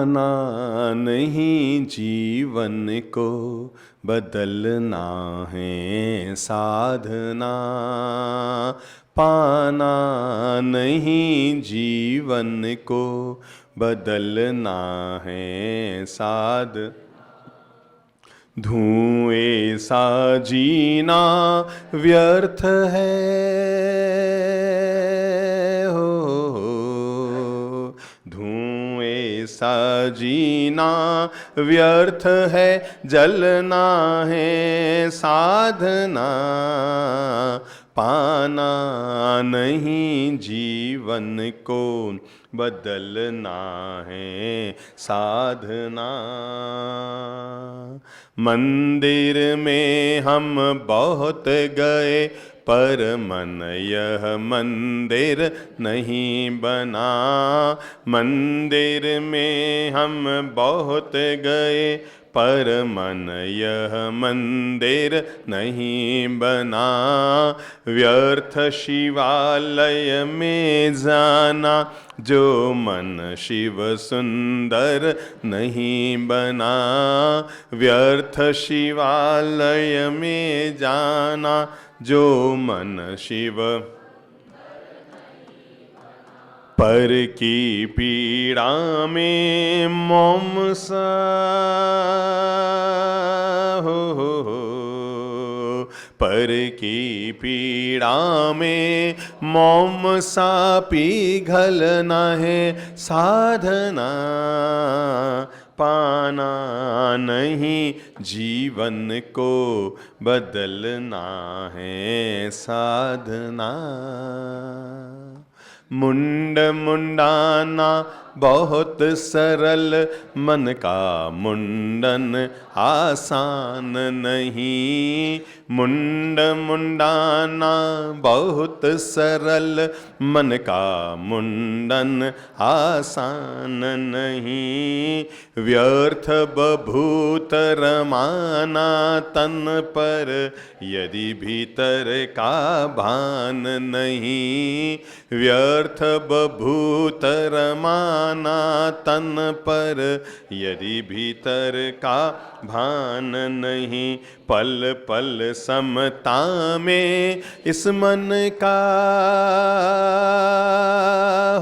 पाना नहीं जीवन को, बदलना है साधना। पाना नहीं जीवन को, बदलना है धुएं सा जीना व्यर्थ है हो, धुएं सा जीना व्यर्थ है, जलना है साधना। पाना नहीं जीवन को, बदलना है साधना। मंदिर में हम बहुत गए, पर मन यह मंदिर नहीं बना। मंदिर में हम बहुत गए, पर मन यह मंदिर नहीं बना। व्यर्थ शिवालय में जाना, जो मन शिव सुंदर नहीं बना। व्यर्थ शिवालय में जाना, जो मन शिव पर की पीड़ा में मोम सा हो, पर की पीड़ा में मोम सा पिघलना है साधना। पाना नहीं जीवन को, बदलना है साधना। मुंड मुंडाना बहुत सरल, मन का मुंडन आसान नहीं। मुंड मुंडाना बहुत सरल, मन का मुंडन आसान नहीं। व्यर्थ बभूत रमाना तन पर, यदि भीतर का भान नहीं। व्यर्थ बभूत रमाना तन पर, यदि भीतर का भान नहीं। पल पल समता में इस मन का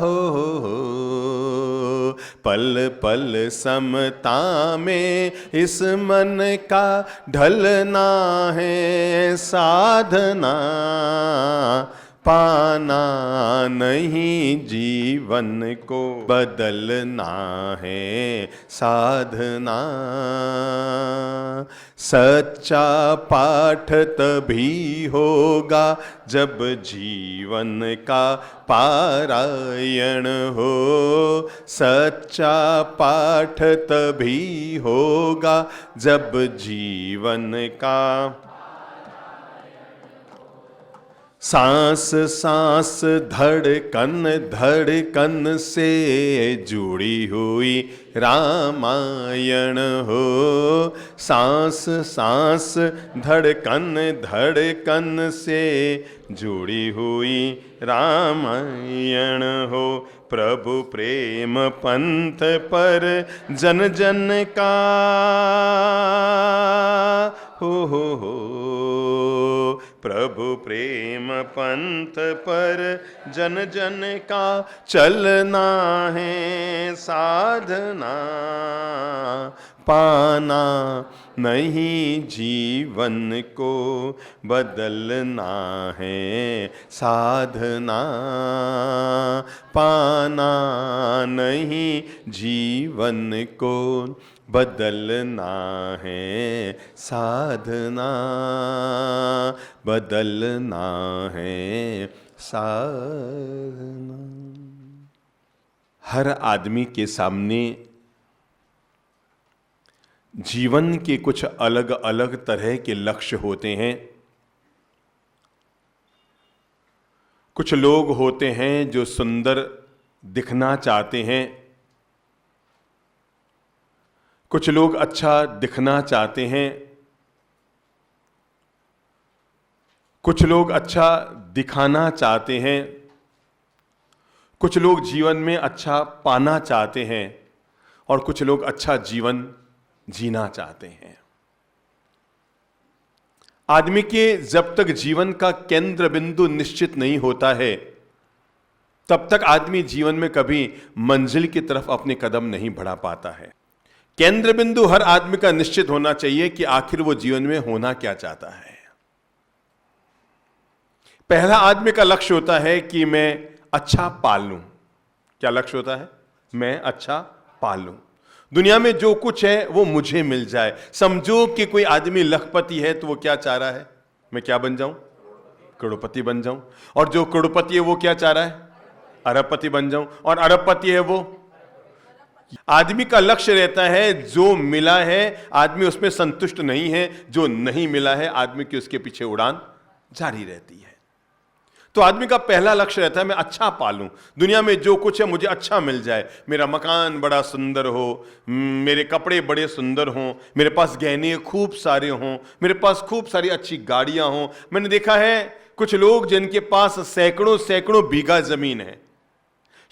हो, पल पल समता में इस मन का ढलना है साधना। पाना नहीं जीवन को, बदलना है साधना। सच्चा पाठ तभी होगा, जब जीवन का पारायण हो। सच्चा पाठ तभी होगा, जब जीवन का सांस सांस धड़कन धड़कन से जुड़ी हुई रामायण हो। सांस सांस धड़कन धड़कन से जुड़ी हुई रामायण हो। प्रभु प्रेम पंथ पर जन जन का हो। प्रभु प्रेम पंथ पर जन जन का चलना है साधना। पाना नहीं जीवन को, बदलना है साधना। पाना नहीं जीवन को, बदलना है साधना। बदलना है साधना। हर आदमी के सामने जीवन के कुछ अलग अलग तरह के लक्ष्य होते हैं। कुछ लोग होते हैं जो सुंदर दिखना चाहते हैं, कुछ लोग अच्छा दिखना चाहते हैं, कुछ लोग अच्छा दिखाना चाहते हैं, कुछ लोग जीवन में अच्छा पाना चाहते हैं, और कुछ लोग अच्छा जीवन जीना चाहते हैं। आदमी के जब तक जीवन का केंद्र बिंदु निश्चित नहीं होता है, तब तक आदमी जीवन में कभी मंजिल की तरफ अपने कदम नहीं बढ़ा पाता है। केंद्र बिंदु हर आदमी का निश्चित होना चाहिए कि आखिर वो जीवन में होना क्या चाहता है। पहला आदमी का लक्ष्य होता है कि मैं अच्छा पाल लूं। क्या लक्ष्य होता है? मैं अच्छा पाल लूं, दुनिया में जो कुछ है वो मुझे मिल जाए। समझो कि कोई आदमी लखपति है तो वो क्या चाह रहा है? मैं क्या बन जाऊं? करोड़पति बन जाऊं। और जो करोड़पति है वो क्या चाह रहा है? अरबपति बन जाऊं। और अरबपति है वो, आदमी का लक्ष्य रहता है जो मिला है आदमी उसमें संतुष्ट नहीं है, जो नहीं मिला है आदमी की उसके पीछे उड़ान जारी रहती है। तो आदमी का पहला लक्ष्य रहता है मैं अच्छा पालूं, दुनिया में जो कुछ है मुझे अच्छा मिल जाए। मेरा मकान बड़ा सुंदर हो, मेरे कपड़े बड़े सुंदर हों, मेरे पास गहने खूब सारे हों, मेरे पास खूब सारी अच्छी गाड़ियां हों। मैंने देखा है कुछ लोग जिनके पास सैकड़ों सैकड़ों बीघा जमीन है,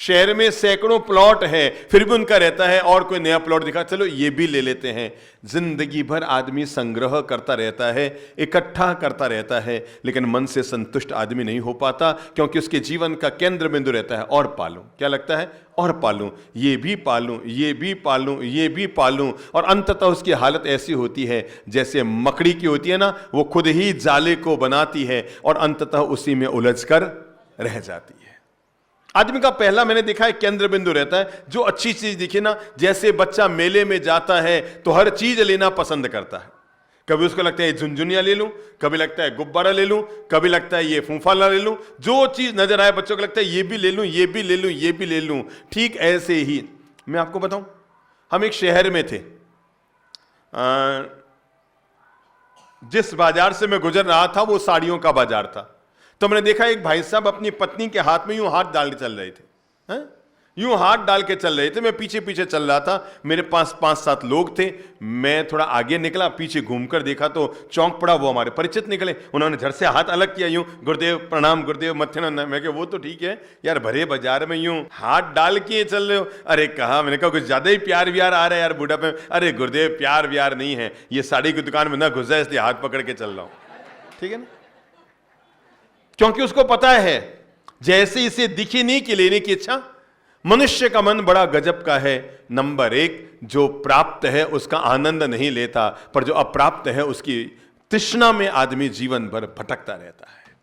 शहर में सैकड़ों प्लॉट है, फिर भी उनका रहता है और कोई नया प्लॉट दिखा चलो ये भी ले लेते हैं। जिंदगी भर आदमी संग्रह करता रहता है, इकट्ठा करता रहता है, लेकिन मन से संतुष्ट आदमी नहीं हो पाता, क्योंकि उसके जीवन का केंद्र बिंदु रहता है और पालूं। क्या लगता है? और पालूं, ये भी पालूं, ये भी पालूं, ये भी पालूं। और अंततः उसकी हालत ऐसी होती है जैसे मकड़ी की होती है ना, वो खुद ही जाले को बनाती है और अंततः उसी में उलझ कर रह जाती है। आदमी का पहला मैंने देखा है केंद्र बिंदु रहता है, जो अच्छी चीज दिखे ना, जैसे बच्चा मेले में जाता है तो हर चीज लेना पसंद करता है। कभी उसको लगता है झुनझुनिया ले लूं, कभी लगता है गुब्बारा ले लूं, कभी लगता है ये फूंफाला ले लूं। जो चीज नजर आए बच्चों को लगता है ये भी ले लूं, ये भी ले लूं, ये भी ले लूं। ठीक ऐसे ही मैं आपको बताऊं, हम एक शहर में थे, जिस बाजार से मैं गुजर रहा था वो साड़ियों का बाजार था। तो मैंने देखा एक भाई साहब अपनी पत्नी के हाथ में यूं हाथ डाल के चल रहे थे, हैं? यूं हाथ डाल के चल रहे थे। मैं पीछे पीछे चल रहा था, मेरे पास 5-7 लोग थे। मैं थोड़ा आगे निकला, पीछे घूमकर देखा तो चौंक पड़ा, वो हमारे परिचित निकले। उन्होंने झट से हाथ अलग किया, यूं गुरुदेव प्रणाम, गुरुदेव मत्थे ना। मैं कहा वो तो ठीक है यार, भरे बाजार में यूं हाथ डाल के चल रहे हो। अरे कहा, मैंने कहा कुछ ज्यादा ही प्यार व्यार आ रहा है यार बूढ़ा पे। अरे गुरुदेव प्यार व्यार नहीं है, ये साड़ी की दुकान में ना घुस जाए इसलिए हाथ पकड़ के चल रहा हूं। ठीक है ना? क्योंकि उसको पता है जैसे इसे दिखी नहीं कि लेने की इच्छा। मनुष्य का मन बड़ा गजब का है। नंबर 1, जो प्राप्त है उसका आनंद नहीं लेता, पर जो अप्राप्त है उसकी तृष्णा में आदमी जीवन भर भटकता रहता है।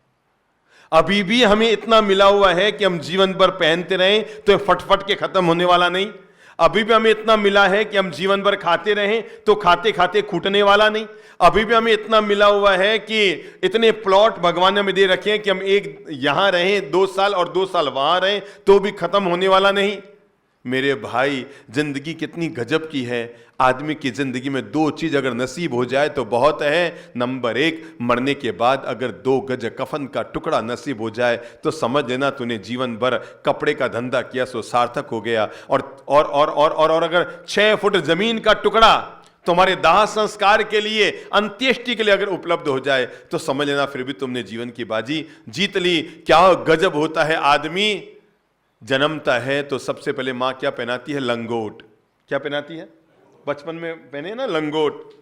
अभी भी हमें इतना मिला हुआ है कि हम जीवन भर पहनते रहें तो फटफट के खत्म होने वाला नहीं। अभी भी हमें इतना मिला है कि हम जीवन भर खाते रहें तो खाते खाते खूटने वाला नहीं। अभी भी हमें इतना मिला हुआ है कि इतने प्लॉट भगवान ने हमें दे रखे हैं कि हम एक यहां रहें 2 साल और 2 साल वहां रहें तो भी खत्म होने वाला नहीं। मेरे भाई, जिंदगी कितनी गजब की है। आदमी की जिंदगी में 2 चीज अगर नसीब हो जाए तो बहुत है। नंबर 1, मरने के बाद अगर 2 गज कफन का टुकड़ा नसीब हो जाए तो समझ लेना तूने जीवन भर कपड़े का धंधा किया सो सार्थक हो गया। और अगर 6 फुट जमीन का टुकड़ा तुम्हारे दाह संस्कार के लिए, अंत्येष्टि के लिए अगर उपलब्ध हो जाए तो समझ लेना फिर भी तुमने जीवन की बाजी जीत ली। क्या गजब होता है। आदमी जन्मता है तो सबसे पहले मां क्या पहनाती है? लंगोट। क्या पहनाती है? बचपन में पहने ना लंगोट।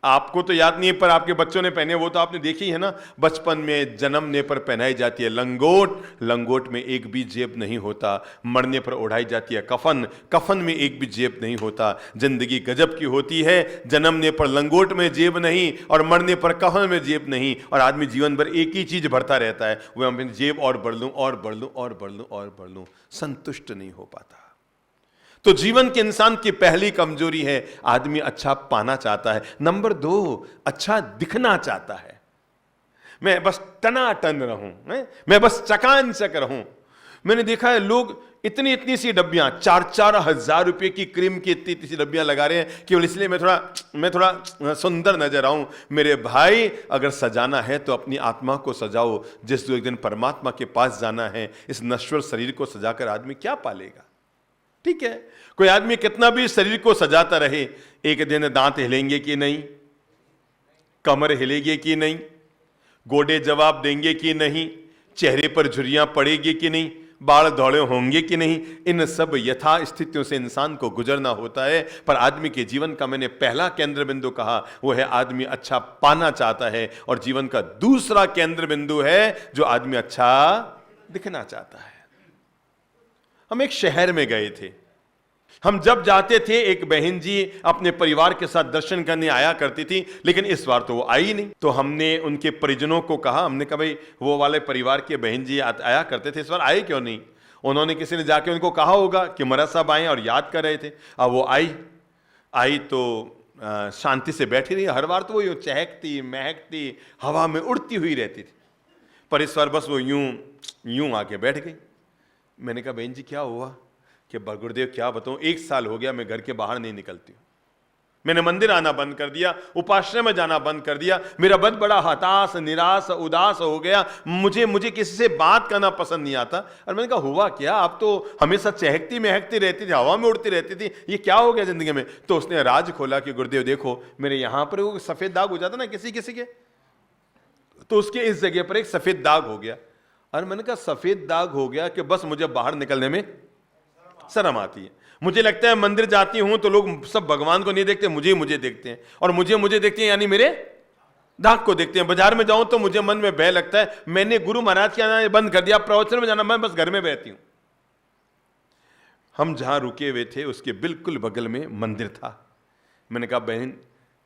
आपको तो याद नहीं है पर आपके बच्चों ने पहने, वो तो आपने देखी है ना। बचपन में जन्मने पर पहनाई जाती है लंगोट। लंगोट में एक भी जेब नहीं होता। मरने पर ओढ़ाई जाती है कफन। कफन में एक भी जेब नहीं होता। जिंदगी गजब की होती है। जन्मने पर लंगोट में जेब नहीं और मरने पर कफन में जेब नहीं, और आदमी जीवन भर एक ही चीज भरता रहता है, वो मैं जेब और बढ़ लूं और बढ़ लूं और बढ़ लूं और बढ़ लूं, संतुष्ट नहीं हो पाता। तो जीवन के इंसान की पहली कमजोरी है, आदमी अच्छा पाना चाहता है। नंबर 2, अच्छा दिखना चाहता है। मैं बस टनाटन रहूं, मैं बस चकाचक रहूं। मैंने देखा है लोग इतनी इतनी सी डब्बियां, 4-4 हजार रुपए की क्रीम की इतनी सी डब्बियां लगा रहे हैं केवल इसलिए मैं थोड़ा सुंदर नजर आऊं। मेरे भाई, अगर सजाना है तो अपनी आत्मा को सजाओ। जिस एक दिन परमात्मा के पास जाना है, इस नश्वर शरीर को सजाकर आदमी क्या पालेगा? ठीक है, कोई आदमी कितना भी शरीर को सजाता रहे, एक दिन दांत हिलेंगे कि नहीं, कमर हिलेगी कि नहीं, गोडे जवाब देंगे कि नहीं, चेहरे पर झुर्रियां पड़ेगी कि नहीं, बाढ़ दौड़े होंगे कि नहीं, इन सब यथा स्थितियों से इंसान को गुजरना होता है। पर आदमी के जीवन का मैंने पहला केंद्र बिंदु कहा, वो है आदमी अच्छा पाना चाहता है, और जीवन का दूसरा केंद्र बिंदु है जो आदमी अच्छा दिखना चाहता है। हम एक शहर में गए थे। हम जब जाते थे, एक बहन जी अपने परिवार के साथ दर्शन करने आया करती थी, लेकिन इस बार तो वो आई नहीं। तो हमने उनके परिजनों को कहा, हमने कहा भाई वो वाले परिवार के बहन जी आया करते थे, इस बार आए क्यों नहीं? उन्होंने किसी ने जाके उनको कहा होगा कि मरा साहब आए और याद कर रहे थे। अब वो आई तो शांति से बैठी रही। हर बार तो वो यूं चहकती महकती हवा में उड़ती हुई रहती थी, पर इस बार बस वो यूं आके बैठ गई। मैंने कहा बहन जी क्या हुआ? कि गुरुदेव क्या बताऊं, 1 साल हो गया मैं घर के बाहर नहीं निकलती हूं। मैंने मंदिर आना बंद कर दिया, उपाश्रय में जाना बंद कर दिया। मेरा बद बड़ा हताश निराश उदास हो गया। मुझे किसी से बात करना पसंद नहीं आता। और मैंने कहा हुआ क्या? आप तो हमेशा चहकती महकती रहती थी, हवा में उड़ती रहती थी, ये क्या हो गया जिंदगी में? तो उसने राज खोला कि गुरुदेव देखो, मेरे यहां पर वो सफेद दाग हो जाता ना किसी किसी के, तो उसके इस जगह पर एक सफेद दाग हो गया। और मैंने कहा सफेद दाग हो गया कि बस मुझे बाहर निकलने में शर्म आती है। मुझे लगता है मंदिर जाती हूं तो लोग सब भगवान को नहीं देखते, मुझे देखते हैं, और मुझे देखते हैं यानी मेरे दाग को देखते हैं। बाजार में जाऊं तो मुझे मन में भय लगता है। मैंने गुरु महाराज के आना बंद कर दिया, प्रवचन में जाना मैं बस घर में बैठती हूं। हम जहां रुके हुए थे उसके बिल्कुल बगल में मंदिर था। मैंने कहा बहन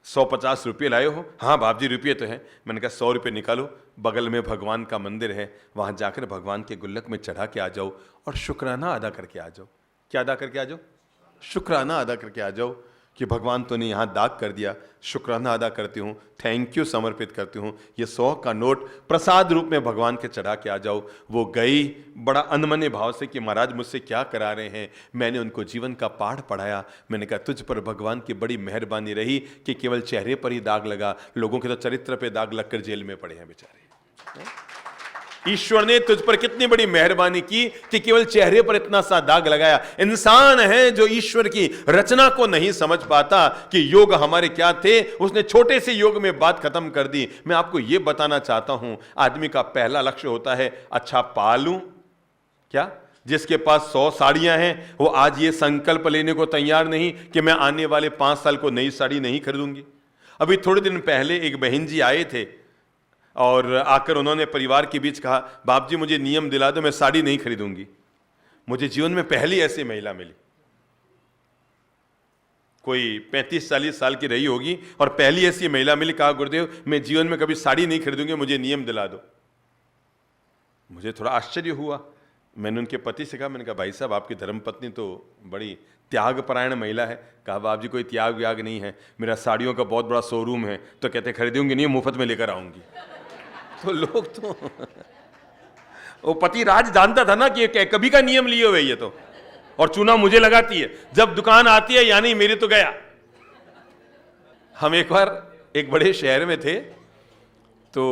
150 रुपये लाए हो? हाँ बाप जी रुपये तो है। मैंने कहा 100 रुपये निकालो, बगल में भगवान का मंदिर है, वहां जाकर भगवान के गुल्लक में चढ़ा के आ जाओ और शुक्राना अदा करके आ जाओ। क्या अदा करके आ जाओ? शुक्राना अदा करके आ जाओ कि भगवान तो ने यहाँ दाग कर दिया, शुक्राना अदा करती हूँ, थैंक यू समर्पित करती हूँ, ये 100 का नोट प्रसाद रूप में भगवान के चढ़ा के आ जाओ। वो गई बड़ा अनमने भाव से कि महाराज मुझसे क्या करा रहे हैं। मैंने उनको जीवन का पाठ पढ़ाया। मैंने कहा तुझ पर भगवान की बड़ी मेहरबानी रही कि केवल चेहरे पर ही दाग लगा, लोगों के तो चरित्र पे दाग लगकर जेल में पड़े हैं बेचारे। ईश्वर ने तुझ पर कितनी बड़ी मेहरबानी की कि केवल चेहरे पर इतना सा दाग लगाया। इंसान है जो ईश्वर की रचना को नहीं समझ पाता कि योग हमारे क्या थे, उसने छोटे से योग में बात खत्म कर दी। मैं आपको यह बताना चाहता हूं, आदमी का पहला लक्ष्य होता है अच्छा पालूं। क्या जिसके पास 100 साड़ियां हैं वो आज ये संकल्प लेने को तैयार नहीं कि मैं आने वाले 5 साल को नई साड़ी नहीं खरीदूंगी। अभी थोड़े दिन पहले एक बहन जी आए थे और आकर उन्होंने परिवार के बीच कहा बाप जी मुझे नियम दिला दो, मैं साड़ी नहीं खरीदूंगी। मुझे जीवन में पहली ऐसी महिला मिली, कोई 35-40 साल की रही होगी और पहली ऐसी महिला मिली। कहा गुरुदेव मैं जीवन में कभी साड़ी नहीं खरीदूंगी, मुझे नियम दिला दो। मुझे थोड़ा आश्चर्य हुआ। मैंने उनके पति से कहा, मैंने कहा भाई साहब आपकी धर्मपत्नी तो बड़ी त्यागपरायण महिला है। कहा बाप जी कोई त्याग व्याग नहीं है, मेरा साड़ियों का बहुत बड़ा शोरूम है। तो कहते खरीदूंगी नहीं, मुफ्त में लेकर आऊंगी। तो लोग तो वो पति राज जानता था ना कि कभी का नियम लिए हुए ये तो, और चूना मुझे लगाती है, जब दुकान आती है यानी मेरे तो गया। हम एक बार एक बड़े शहर में थे तो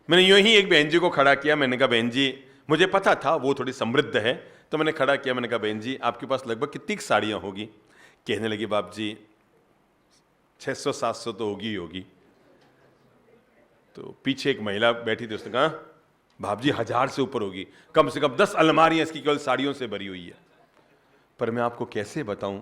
मैंने यूं ही एक बहन जी को खड़ा किया। मैंने कहा बहन जी, मुझे पता था वो थोड़ी समृद्ध है तो मैंने खड़ा किया। मैंने कहा बहन जी आपके पास लगभग कितनी साड़ियां होगी? कहने लगी बाप जी 600-700 तो होगी। तो पीछे एक महिला बैठी थी, उसने कहा बाप जी 1000 से ऊपर होगी, कम से कम 10 अलमारियां इसकी केवल साड़ियों से भरी हुई है। पर मैं आपको कैसे बताऊं,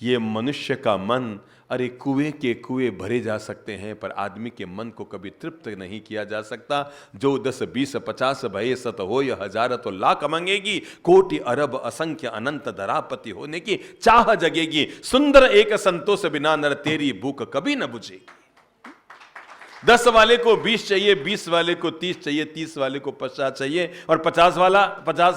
ये मनुष्य का मन, अरे कुएं के कुएं भरे जा सकते हैं पर आदमी के मन को कभी तृप्त नहीं किया जा सकता। जो 10 20 50 भये सत हो या 1000 तो लाख मांगेगी, कोटि अरब असंख्य अनंत धरापति होने की चाह जगेगी। सुंदर एक संतोष बिना नर तेरी भूख कभी न बुझेगी। 10 वाले को 20 चाहिए, 20 वाले को 30 चाहिए, 30 वाले को 50 चाहिए और 50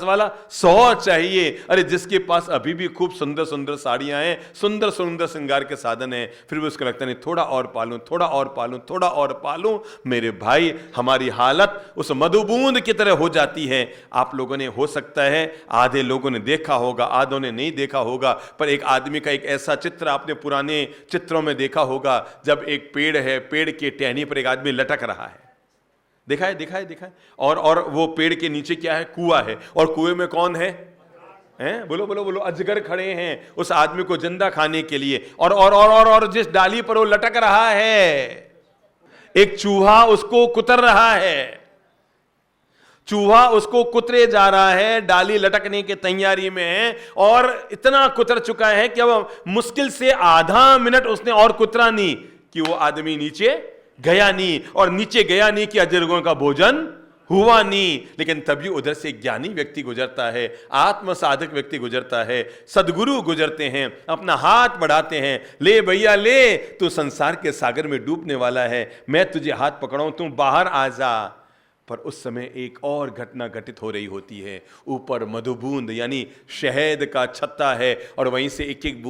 वाला 100 चाहिए। अरे जिसके पास अभी भी खूब सुंदर सुंदर साड़ियां हैं, सुंदर सुंदर श्रृंगार के साधन हैं, फिर भी उसको लगता नहीं थोड़ा और पालूं, थोड़ा और पालूं, थोड़ा और पालूं। मेरे भाई हमारी हालत उस मधुबूंद की तरह हो जाती है। आप लोगों ने हो सकता है आधे लोगों ने देखा होगा, आधों ने नहीं देखा होगा, पर एक आदमी का एक ऐसा चित्र आपने पुराने चित्रों में देखा होगा जब एक पेड़ है, पेड़ के टहनी पर एक आदमी लटक रहा है। देखा है। और वो पेड़ के नीचे क्या है? कुआं है, और कुएं में कौन है? बोलो अजगर खड़े हैं उस आदमी को जिंदा खाने के लिए। और जिस डाली पर वो लटक रहा है एक चूहा उसको कुतर रहा है। चूहा उसको कुतरे जा रहा है, डाली लटकने की तैयारी में है और इतना कुतर चुका है कि अब मुश्किल से आधा मिनट उसने और कुतरा नहीं कि वो आदमी नीचे गया नहीं, और नीचे गया नहीं कि अजरगों का भोजन हुआ नहीं। लेकिन तभी उधर से ज्ञानी व्यक्ति गुजरता है, आत्म साधक व्यक्ति गुजरता है, सदगुरु गुजरते हैं, अपना हाथ बढ़ाते हैं, ले भैया ले, तू संसार के सागर में डूबने वाला है, मैं तुझे हाथ पकड़ाऊं, तू बाहर आ जा। पर उस समय एक और घटना घटित हो रही होती है। ऊपर मधुबूंद यानी शहद का छत्ता है और वहीं से एक एक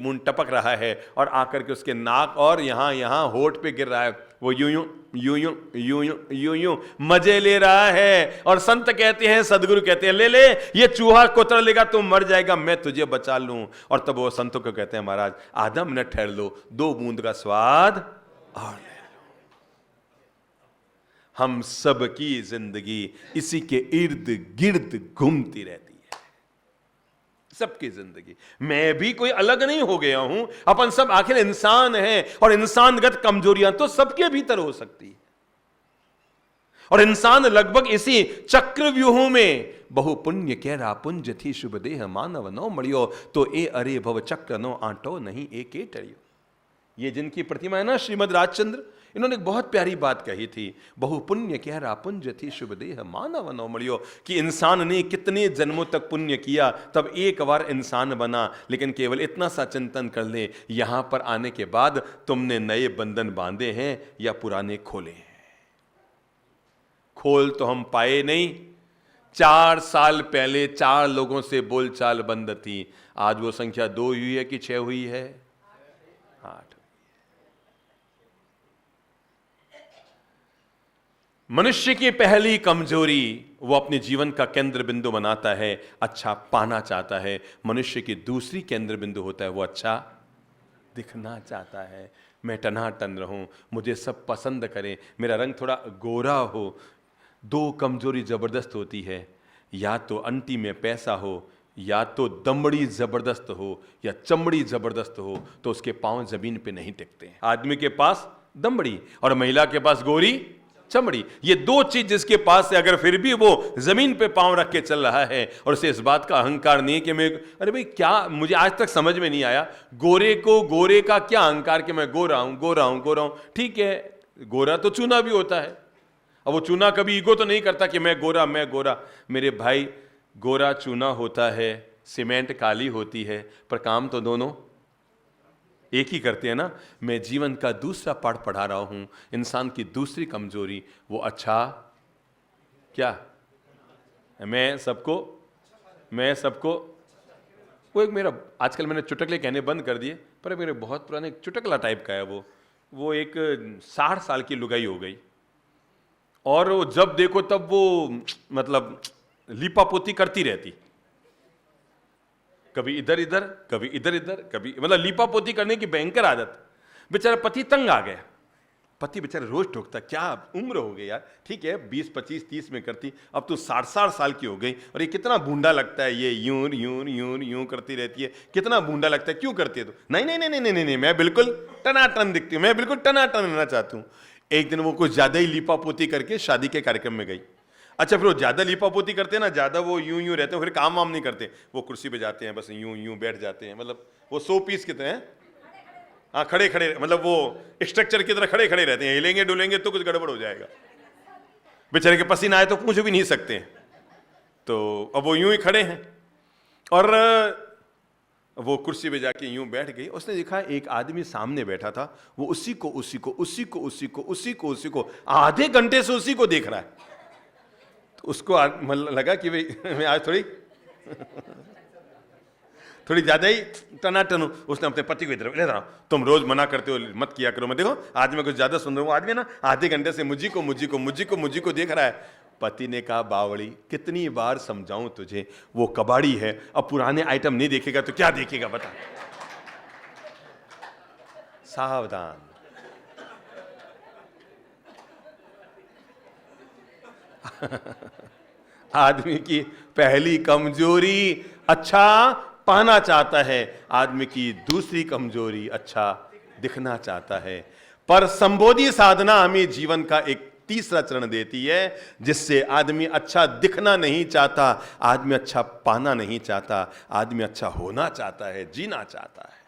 बूंद टपक रहा है और आकर के उसके नाक और यहां होठ पे गिर रहा है। वो यूं यूं यूं यूं यूं यूं यूं यूं मजे ले रहा है। और संत कहते हैं, सदगुरु कहते हैं, ले ले, ये चूहा कुतर लेगा तो मर जाएगा, मैं तुझे बचा लूं। और तब वो संतों को कहते हैं, महाराज आधा मिनट ठहर लो, 2 बूंद का स्वाद और हम सब की जिंदगी इसी के इर्द गिर्द घूमती रहती है। सबकी जिंदगी, मैं भी कोई अलग नहीं हो गया हूं, अपन सब आखिर इंसान हैं और इंसानगत कमजोरियां तो सबके भीतर हो सकती है। और इंसान लगभग इसी चक्रव्यूह में बहु पुण्य केरा पुंज थी शुभ देह मानव नो मड़ियो, तो ए अरे भव चक्र नो आंटो नहीं एक टरियो। ये जिनकी प्रतिमा है ना श्रीमद राजचंद्र, इन्होंने एक बहुत प्यारी बात कही थी, बहु पुण्य केरा पुंज थी शुभ देह मानव नो मड़ियो, कि इंसान ने कितने जन्मों तक पुण्य किया तब एक बार इंसान बना। लेकिन केवल इतना सा चिंतन कर ले, यहां पर आने के बाद तुमने नए बंधन बांधे हैं या पुराने खोले हैं। खोल तो हम पाए नहीं। 4 साल पहले 4 लोगों से बोलचाल बंद थी, आज वो संख्या 2 हुई है कि 6 हुई है? 8। मनुष्य की पहली कमजोरी, वो अपने जीवन का केंद्र बिंदु बनाता है, अच्छा पाना चाहता है। मनुष्य की दूसरी केंद्र बिंदु होता है, वो अच्छा दिखना चाहता है। मैं टनाटन रहूं, मुझे सब पसंद करें, मेरा रंग थोड़ा गोरा हो। 2 कमजोरी जबरदस्त होती है, या तो अंटी में पैसा हो, या तो दमड़ी जबरदस्त हो, या चमड़ी जबरदस्त हो, तो उसके पांव जमीन पे नहीं टिकते। आदमी के पास दमड़ी और महिला के पास गोरी चमड़ी, ये 2 चीज जिसके पास है, अगर फिर भी वो जमीन पे पांव रख के चल रहा है और उसे इस बात का अहंकार नहीं कि मैं, अरे भाई क्या, मुझे आज तक समझ में नहीं आया, गोरे का क्या अहंकार कि मैं गोरा हूं। ठीक है, गोरा तो चूना भी होता है, अब वो चूना कभी ईगो तो नहीं करता कि मैं गोरा। मेरे भाई, गोरा चूना होता है, सीमेंट काली होती है, पर काम तो दोनों एक ही करते हैं ना। मैं जीवन का दूसरा पाठ पढ़ा रहा हूं, इंसान की दूसरी कमजोरी, वो अच्छा क्या, मैं सबको वो एक मेरा, आजकल मैंने चुटकले कहने बंद कर दिए, पर मेरे बहुत पुराने चुटकला टाइप का है वो एक 60 साल की लुगाई हो गई और वो जब देखो तब वो मतलब लीपापोती करती रहती, कभी इधर इधर कभी मतलब लीपापोती करने की भयंकर आदत। बेचारा पति तंग आ गया, पति बेचारा रोज ठोकता, क्या उम्र हो गई यार, ठीक है 20 25 30 में करती, अब तो 60 साल की हो गई और ये कितना बूंदा लगता है, ये यूं करती रहती है, कितना बूंदा लगता है, क्यों करती है? तो नहीं, मैं बिल्कुल टनाटन दिखती हूं, मैं बिल्कुल टनाटन रहना चाहती हूँ। एक दिन वो कुछ ज्यादा ही लीपापोती करके शादी के कार्यक्रम में गई। अच्छा, फिर वो ज्यादा लीपापोती करते हैं ना, ज्यादा वो यूं रहते हैं, फिर काम वाम नहीं करते, वो कुर्सी पे जाते हैं, बस यूं बैठ जाते हैं, मतलब वो 100 पीस कितने हैं, हाँ खड़े मतलब वो स्ट्रक्चर की तरह खड़े रहते हैं, हिलेंगे डुलेंगे तो कुछ गड़बड़ हो जाएगा। बेचारे के पसीना आए तो कुछ भी नहीं सकते हैं, तो अब वो यूं ही खड़े हैं और वो कुर्सी पे जाके यूं बैठ गई। उसने देखा एक आदमी सामने बैठा था, वो उसी को आधे घंटे से उसी को देख रहा है। तो उसको लगा कि भाई मैं आज थोड़ी ज्यादा ही टनाटन हूं। उसने अपने पति को इधर ले रहा, तुम रोज मना करते हो मत किया करो, मैं देखो आज मैं कुछ ज्यादा सुन रहा हूं, आदमी ना आधे घंटे से मुझी को देख रहा है। पति ने कहा, बावड़ी कितनी बार समझाऊं तुझे, वो कबाड़ी है, अब पुराने आइटम नहीं देखेगा तो क्या देखेगा बता। सावधान। आदमी की पहली कमजोरी अच्छा पाना चाहता है, आदमी की दूसरी कमजोरी अच्छा दिखना चाहता है। पर संबोधि साधना हमें जीवन का एक तीसरा चरण देती है, जिससे आदमी अच्छा दिखना नहीं चाहता, आदमी अच्छा पाना नहीं चाहता, आदमी अच्छा होना चाहता है, जीना चाहता है।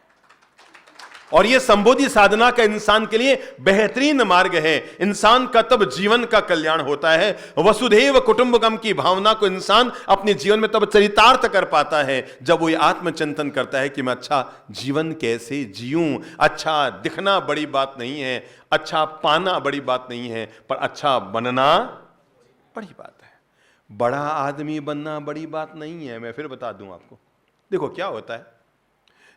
और यह संबोधि साधना का इंसान के लिए बेहतरीन मार्ग है। इंसान का तब जीवन का कल्याण होता है। वसुधैव कुटुंबकम की भावना को इंसान अपने जीवन में तब चरितार्थ कर पाता है जब वो आत्मचिंतन करता है कि मैं अच्छा जीवन कैसे जीऊं। अच्छा दिखना बड़ी बात नहीं है, अच्छा पाना बड़ी बात नहीं है, पर अच्छा बनना बड़ी बात है। बड़ा आदमी बनना बड़ी बात नहीं है। मैं फिर बता दूं आपको, देखो क्या होता है,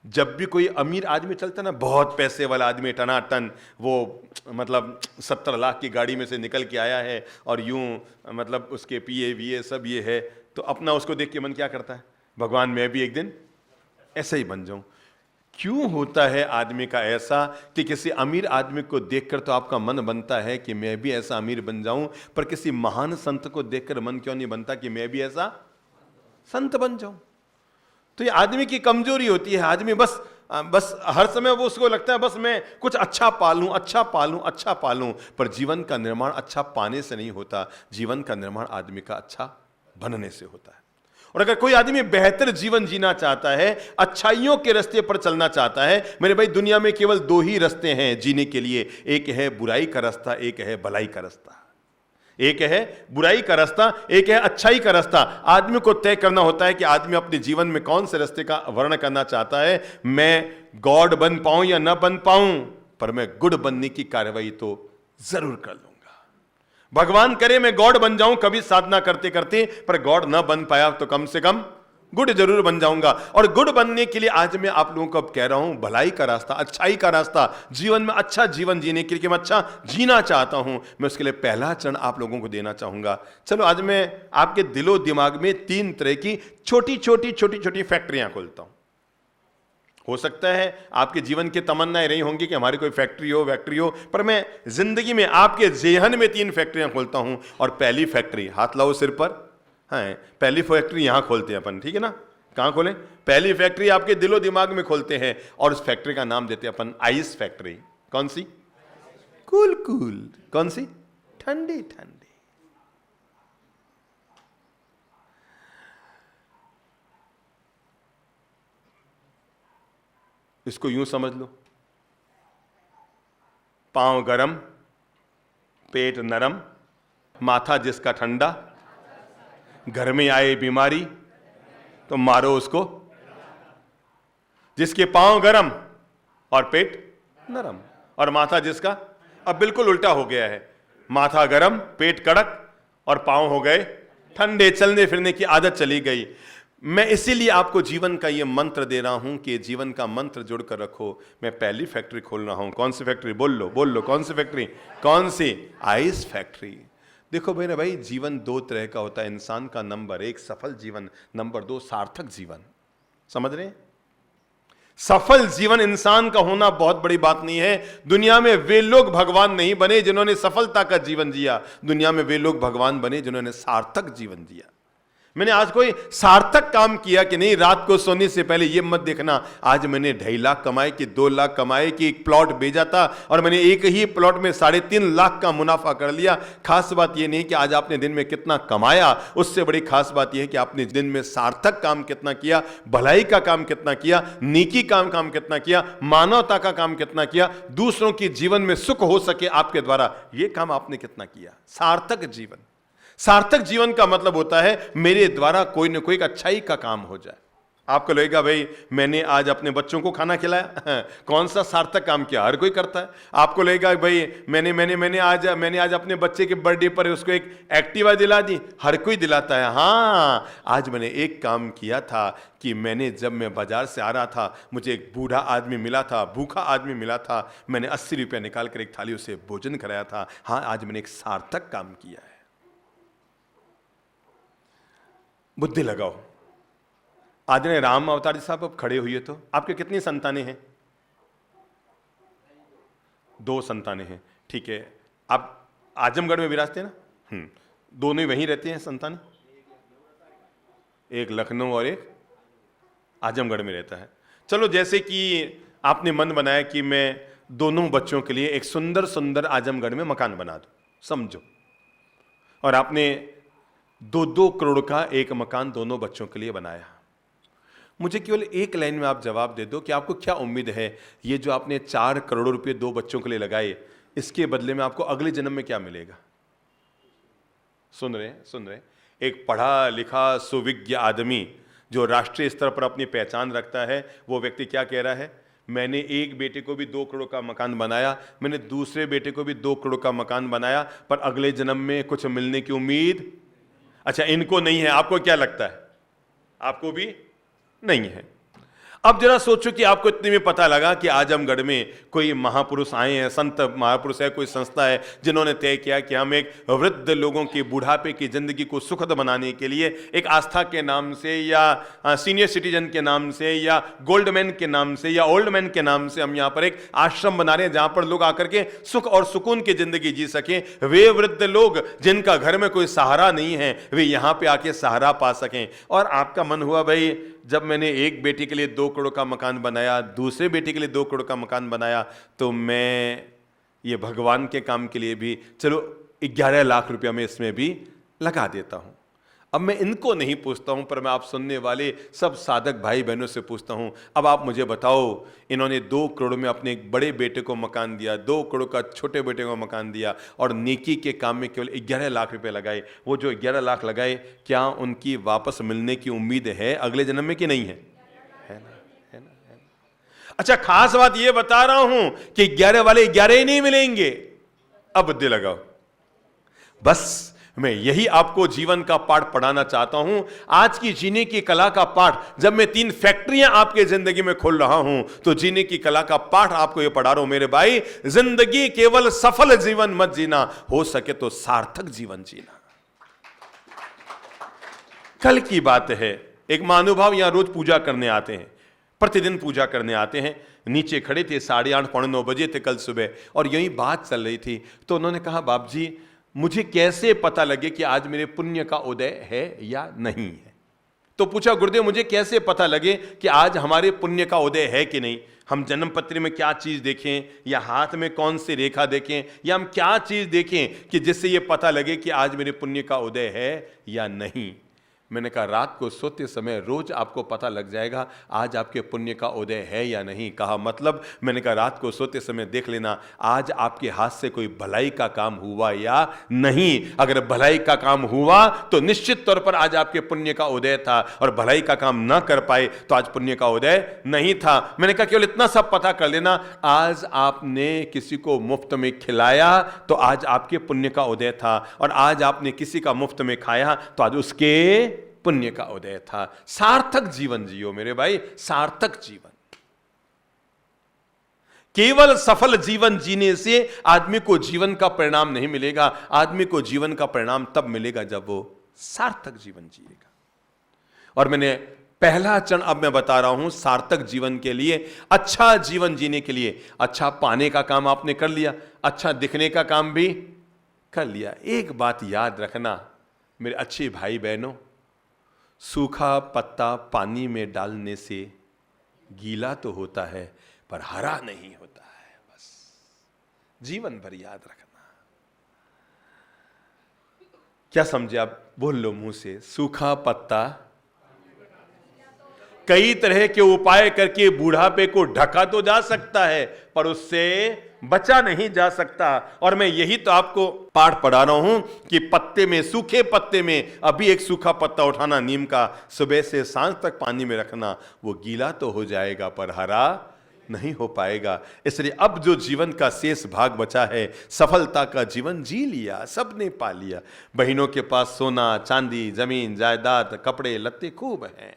जब भी कोई अमीर आदमी चलता है ना, बहुत पैसे वाला आदमी टनाटन, वो मतलब 70 लाख की गाड़ी में से निकल के आया है और यूं मतलब उसके पीए वीए सब ये है, तो अपना उसको देख के मन क्या करता है, भगवान मैं भी एक दिन ऐसा ही बन जाऊं। क्यों होता है आदमी का ऐसा कि किसी अमीर आदमी को देखकर तो आपका मन बनता है कि मैं भी ऐसा अमीर बन जाऊं, पर किसी महान संत को देखकर मन क्यों नहीं बनता कि मैं भी ऐसा संत बन जाऊं? तो ये आदमी की कमजोरी होती है। आदमी बस हर समय वो उसको लगता है बस मैं कुछ अच्छा पालूं, अच्छा पालूं, अच्छा पालूं, पर जीवन का निर्माण अच्छा पाने से नहीं होता। जीवन का निर्माण आदमी का अच्छा बनने से होता है। और अगर कोई आदमी बेहतर जीवन जीना चाहता है, अच्छाइयों के रास्ते पर चलना चाहता है, मेरे भाई दुनिया में केवल 2 ही रास्ते हैं जीने के लिए, एक है बुराई का रास्ता, एक है भलाई का रास्ता। एक है बुराई का रास्ता, एक है अच्छाई का रास्ता। आदमी को तय करना होता है कि आदमी अपने जीवन में कौन से रास्ते का वर्ण करना चाहता है। मैं गॉड बन पाऊं या ना बन पाऊं, पर मैं गुड बनने की कार्रवाई तो जरूर कर लूंगा। भगवान करे मैं गॉड बन जाऊं कभी साधना करते करते, पर गॉड ना बन पाया तो कम से कम गुड जरूर बन जाऊंगा। और गुड बनने के लिए आज मैं आप लोगों को अब कह रहा हूं, भलाई का रास्ता, अच्छाई का रास्ता, जीवन में अच्छा जीवन जीने के लिए, कि मैं अच्छा जीना चाहता हूं, मैं उसके लिए पहला चरण आप लोगों को देना चाहूंगा। चलो आज मैं आपके दिलो दिमाग में 3 तरह की छोटी छोटी फैक्ट्रियां खोलता हूं। हो सकता है आपके जीवन की तमन्नाएं रही होंगी कि हमारी कोई फैक्ट्री हो, पर मैं जिंदगी में आपके जेहन में 3 फैक्ट्रियां खोलता हूं। और पहली फैक्ट्री, हाथ लाओ सिर पर, हाँ, पहली फैक्ट्री यहां खोलते हैं अपन, ठीक है ना? कहां खोलें? पहली फैक्ट्री आपके दिलो दिमाग में खोलते हैं, और उस फैक्ट्री का नाम देते हैं अपन आइस फैक्ट्री। कौन सी? कूल। कौन सी? ठंडी। इसको यूं समझ लो, पांव गरम, पेट नरम, माथा जिसका ठंडा, घर में आए बीमारी तो मारो उसको। जिसके पांव गरम और पेट नरम और माथा जिसका, अब बिल्कुल उल्टा हो गया है, माथा गरम, पेट कड़क और पांव हो गए ठंडे, चलने फिरने की आदत चली गई। मैं इसीलिए आपको जीवन का यह मंत्र दे रहा हूं कि जीवन का मंत्र जुड़कर रखो। मैं पहली फैक्ट्री खोल रहा हूं। कौन सी फैक्ट्री? बोल लो कौन सी फैक्ट्री? कौन सी? Ice factory. देखो मेरे भाई, जीवन 2 तरह का होता है इंसान का। नंबर 1 सफल जीवन, नंबर 2 सार्थक जीवन। समझ रहे हैं? सफल जीवन इंसान का होना बहुत बड़ी बात नहीं है। दुनिया में वे लोग भगवान नहीं बने जिन्होंने सफलता का जीवन जिया, दुनिया में वे लोग भगवान बने जिन्होंने सार्थक जीवन जिया। मैंने आज कोई सार्थक काम किया कि नहीं, रात को सोने से पहले ये मत देखना आज मैंने 2.5 लाख कमाए कि 2 लाख कमाए कि एक प्लॉट बेचा था और मैंने एक ही प्लॉट में 3.5 लाख का मुनाफा कर लिया। खास बात यह नहीं कि आज आपने दिन में कितना कमाया, उससे बड़ी खास बात यह है कि आपने दिन में सार्थक काम कितना किया, भलाई का काम कितना किया, नेकी काम कितना किया, मानवता का काम कितना किया, दूसरों के जीवन में सुख हो सके आपके द्वारा, यह काम आपने कितना किया। सार्थक जीवन। सार्थक जीवन का मतलब होता है मेरे द्वारा कोई ना कोई अच्छाई का काम हो जाए। आपको लगेगा भाई मैंने आज अपने बच्चों को खाना खिलाया, कौन सा सार्थक काम किया? हर कोई करता है। आपको लगेगा भाई मैंने आज अपने बच्चे के बर्थडे पर उसको एक एक्टिवा दिला दी, हर कोई दिलाता है। हाँ, आज मैंने एक काम किया था कि मैंने जब मैं बाजार से आ रहा था, मुझे एक बूढ़ा आदमी मिला था, भूखा आदमी मिला था, मैंने 80 रुपया निकाल कर एक थाली उसे भोजन कराया था। हाँ, आज मैंने एक सार्थक काम किया है। बुद्धि लगाओ। आदरणीय राम अवतार जी साहब अब खड़े हुए तो आपके कितनी संतानें हैं? 2 संतानें हैं, ठीक है। आप आजमगढ़ में विराजते हैं ना? दोनों ही वहीं रहते हैं संतानें? एक लखनऊ और एक आजमगढ़ में रहता है। चलो, जैसे कि आपने मन बनाया कि मैं दोनों बच्चों के लिए एक सुंदर सुंदर आजमगढ़ में मकान बना दूं, समझो। और आपने 2-2 करोड़ का एक मकान दोनों बच्चों के लिए बनाया। मुझे केवल एक लाइन में आप जवाब दे दो कि आपको क्या उम्मीद है, ये जो आपने 4 करोड़ रुपए 2 बच्चों के लिए लगाए, इसके बदले में आपको अगले जन्म में क्या मिलेगा? सुन रहे हैं, सुन रहे हैं? एक पढ़ा लिखा सुविज्ञ आदमी जो राष्ट्रीय स्तर पर अपनी पहचान रखता है, वो व्यक्ति क्या कह रहा है? मैंने एक बेटे को भी 2 करोड़ का मकान बनाया, मैंने दूसरे बेटे को भी 2 करोड़ का मकान बनाया, पर अगले जन्म में कुछ मिलने की उम्मीद, अच्छा इनको नहीं है। आपको क्या लगता है? आपको भी नहीं है। अब जरा सोचो कि आपको इतने में पता लगा कि आजमगढ़ में कोई महापुरुष आए हैं, संत महापुरुष है, कोई संस्था है जिन्होंने तय किया कि हम एक वृद्ध लोगों की बुढ़ापे की जिंदगी को सुखद बनाने के लिए एक आस्था के नाम से या सीनियर सिटीजन के नाम से या गोल्ड मैन के नाम से या ओल्ड मैन के नाम से हम यहाँ पर एक आश्रम बना रहे हैं जहां पर लोग आकर के सुख और सुकून की जिंदगी जी सकें। वे वृद्ध लोग जिनका घर में कोई सहारा नहीं है, वे यहाँ पे आके सहारा पा सकें। और आपका मन हुआ, भाई जब मैंने एक बेटी के लिए 2 करोड़ का मकान बनाया, दूसरे बेटी के लिए 2 करोड़ का मकान बनाया, तो मैं ये भगवान के काम के लिए भी चलो 11 लाख रुपया मैं इसमें भी लगा देता हूं। अब मैं इनको नहीं पूछता हूं, पर मैं आप सुनने वाले सब साधक भाई बहनों से पूछता हूं, अब आप मुझे बताओ, इन्होंने 2 करोड़ में अपने एक बड़े बेटे को मकान दिया, 2 करोड़ का छोटे बेटे को मकान दिया, और नेकी के काम में केवल 11 लाख रुपए लगाए। वो जो 11 लाख लगाए, क्या उनकी वापस मिलने की उम्मीद है अगले जन्म में कि नहीं है? है ना, है ना, है ना। अच्छा, खास बात ये बता रहा हूं कि 11 वाले 11 ही नहीं मिलेंगे। अब बुद्धि लगाओ। बस मैं यही आपको जीवन का पाठ पढ़ाना चाहता हूं। आज की जीने की कला का पाठ जब मैं 3 फैक्ट्रियां आपके जिंदगी में खोल रहा हूं, तो जीने की कला का पाठ आपको यह पढ़ा रहा हूं मेरे भाई। जिंदगी केवल सफल जीवन मत जीना, हो सके तो सार्थक जीवन जीना। कल की बात है, एक महानुभाव यहां रोज पूजा करने आते हैं, प्रतिदिन पूजा करने आते हैं। नीचे खड़े थे, 8:30 पौने 9 बजे थे कल सुबह, और यही बात चल रही थी। तो उन्होंने कहा, बाप जी मुझे कैसे पता लगे कि आज मेरे पुण्य का उदय है या नहीं है? तो पूछा, गुरुदेव मुझे कैसे पता लगे कि आज हमारे पुण्य का उदय है कि नहीं? हम जन्मपत्री में क्या चीज देखें, या हाथ में कौन सी रेखा देखें, या हम क्या चीज देखें कि जिससे यह पता लगे कि आज मेरे पुण्य का उदय है या नहीं? मैंने कहा, रात को सोते समय रोज आपको पता लग जाएगा आज आपके पुण्य का उदय है या नहीं। कहा, मतलब? मैंने कहा, रात को सोते समय देख लेना आज आपके हाथ से कोई भलाई का काम हुआ या नहीं। अगर भलाई का काम हुआ तो निश्चित तौर पर आज आपके पुण्य का उदय था, और भलाई का काम ना कर पाए तो आज पुण्य का उदय नहीं था। मैंने कहा, केवल इतना सब पता कर लेना, आज आपने किसी को मुफ्त में खिलाया तो आज आपके पुण्य का उदय था, और आज आपने किसी का मुफ्त में खाया तो आज उसके पुण्य का उदय था। सार्थक जीवन जियो मेरे भाई, सार्थक जीवन। केवल सफल जीवन जीने से आदमी को जीवन का परिणाम नहीं मिलेगा। आदमी को जीवन का परिणाम तब मिलेगा जब वो सार्थक जीवन जिएगा। और मैंने पहला चरण अब मैं बता रहा हूं सार्थक जीवन के लिए, अच्छा जीवन जीने के लिए। अच्छा पाने का काम आपने कर लिया, अच्छा दिखने का काम भी कर लिया। एक बात याद रखना मेरे अच्छे भाई बहनों, सूखा पत्ता पानी में डालने से गीला तो होता है पर हरा नहीं होता है। बस जीवन भर याद रखना। क्या समझे आप? बोल लो मुंह से, सूखा पत्ता। कई तरह के उपाय करके बुढ़ापे को ढका तो जा सकता है, पर उससे बचा नहीं जा सकता। और मैं यही तो आपको पाठ पढ़ा रहा हूं कि पत्ते में, सूखे पत्ते में अभी एक सूखा पत्ता उठाना नीम का, सुबह से सांझ तक पानी में रखना, वो गीला तो हो जाएगा पर हरा नहीं हो पाएगा। इसलिए अब जो जीवन का शेष भाग बचा है, सफलता का जीवन जी लिया, सबने पा लिया। बहनों के पास सोना चांदी जमीन जायदाद कपड़े लत्ते खूब हैं।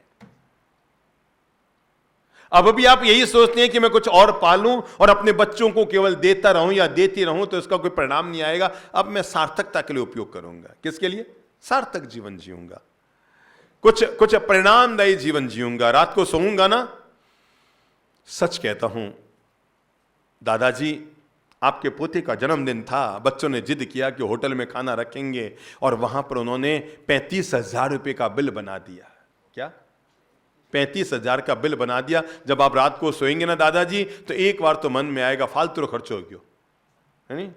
अब भी आप यही सोचते हैं कि मैं कुछ और पालूं और अपने बच्चों को केवल देता रहूं या देती रहूं तो इसका कोई परिणाम नहीं आएगा। अब मैं सार्थकता के लिए उपयोग करूंगा। किसके लिए? सार्थक जीवन जीऊंगा, कुछ परिणामदायी जीवन जीऊंगा। रात को सोऊंगा ना, सच कहता हूं, दादाजी आपके पोते का जन्मदिन था, बच्चों ने जिद किया कि होटल में खाना रखेंगे, और वहां पर उन्होंने 35,000 रुपए का बिल बना दिया। क्या? 35,000 का बिल बना दिया। जब आप रात को सोएंगे ना दादाजी, तो एक बार तो मन में आएगा फालतू खर्च हो गया, है नहीं?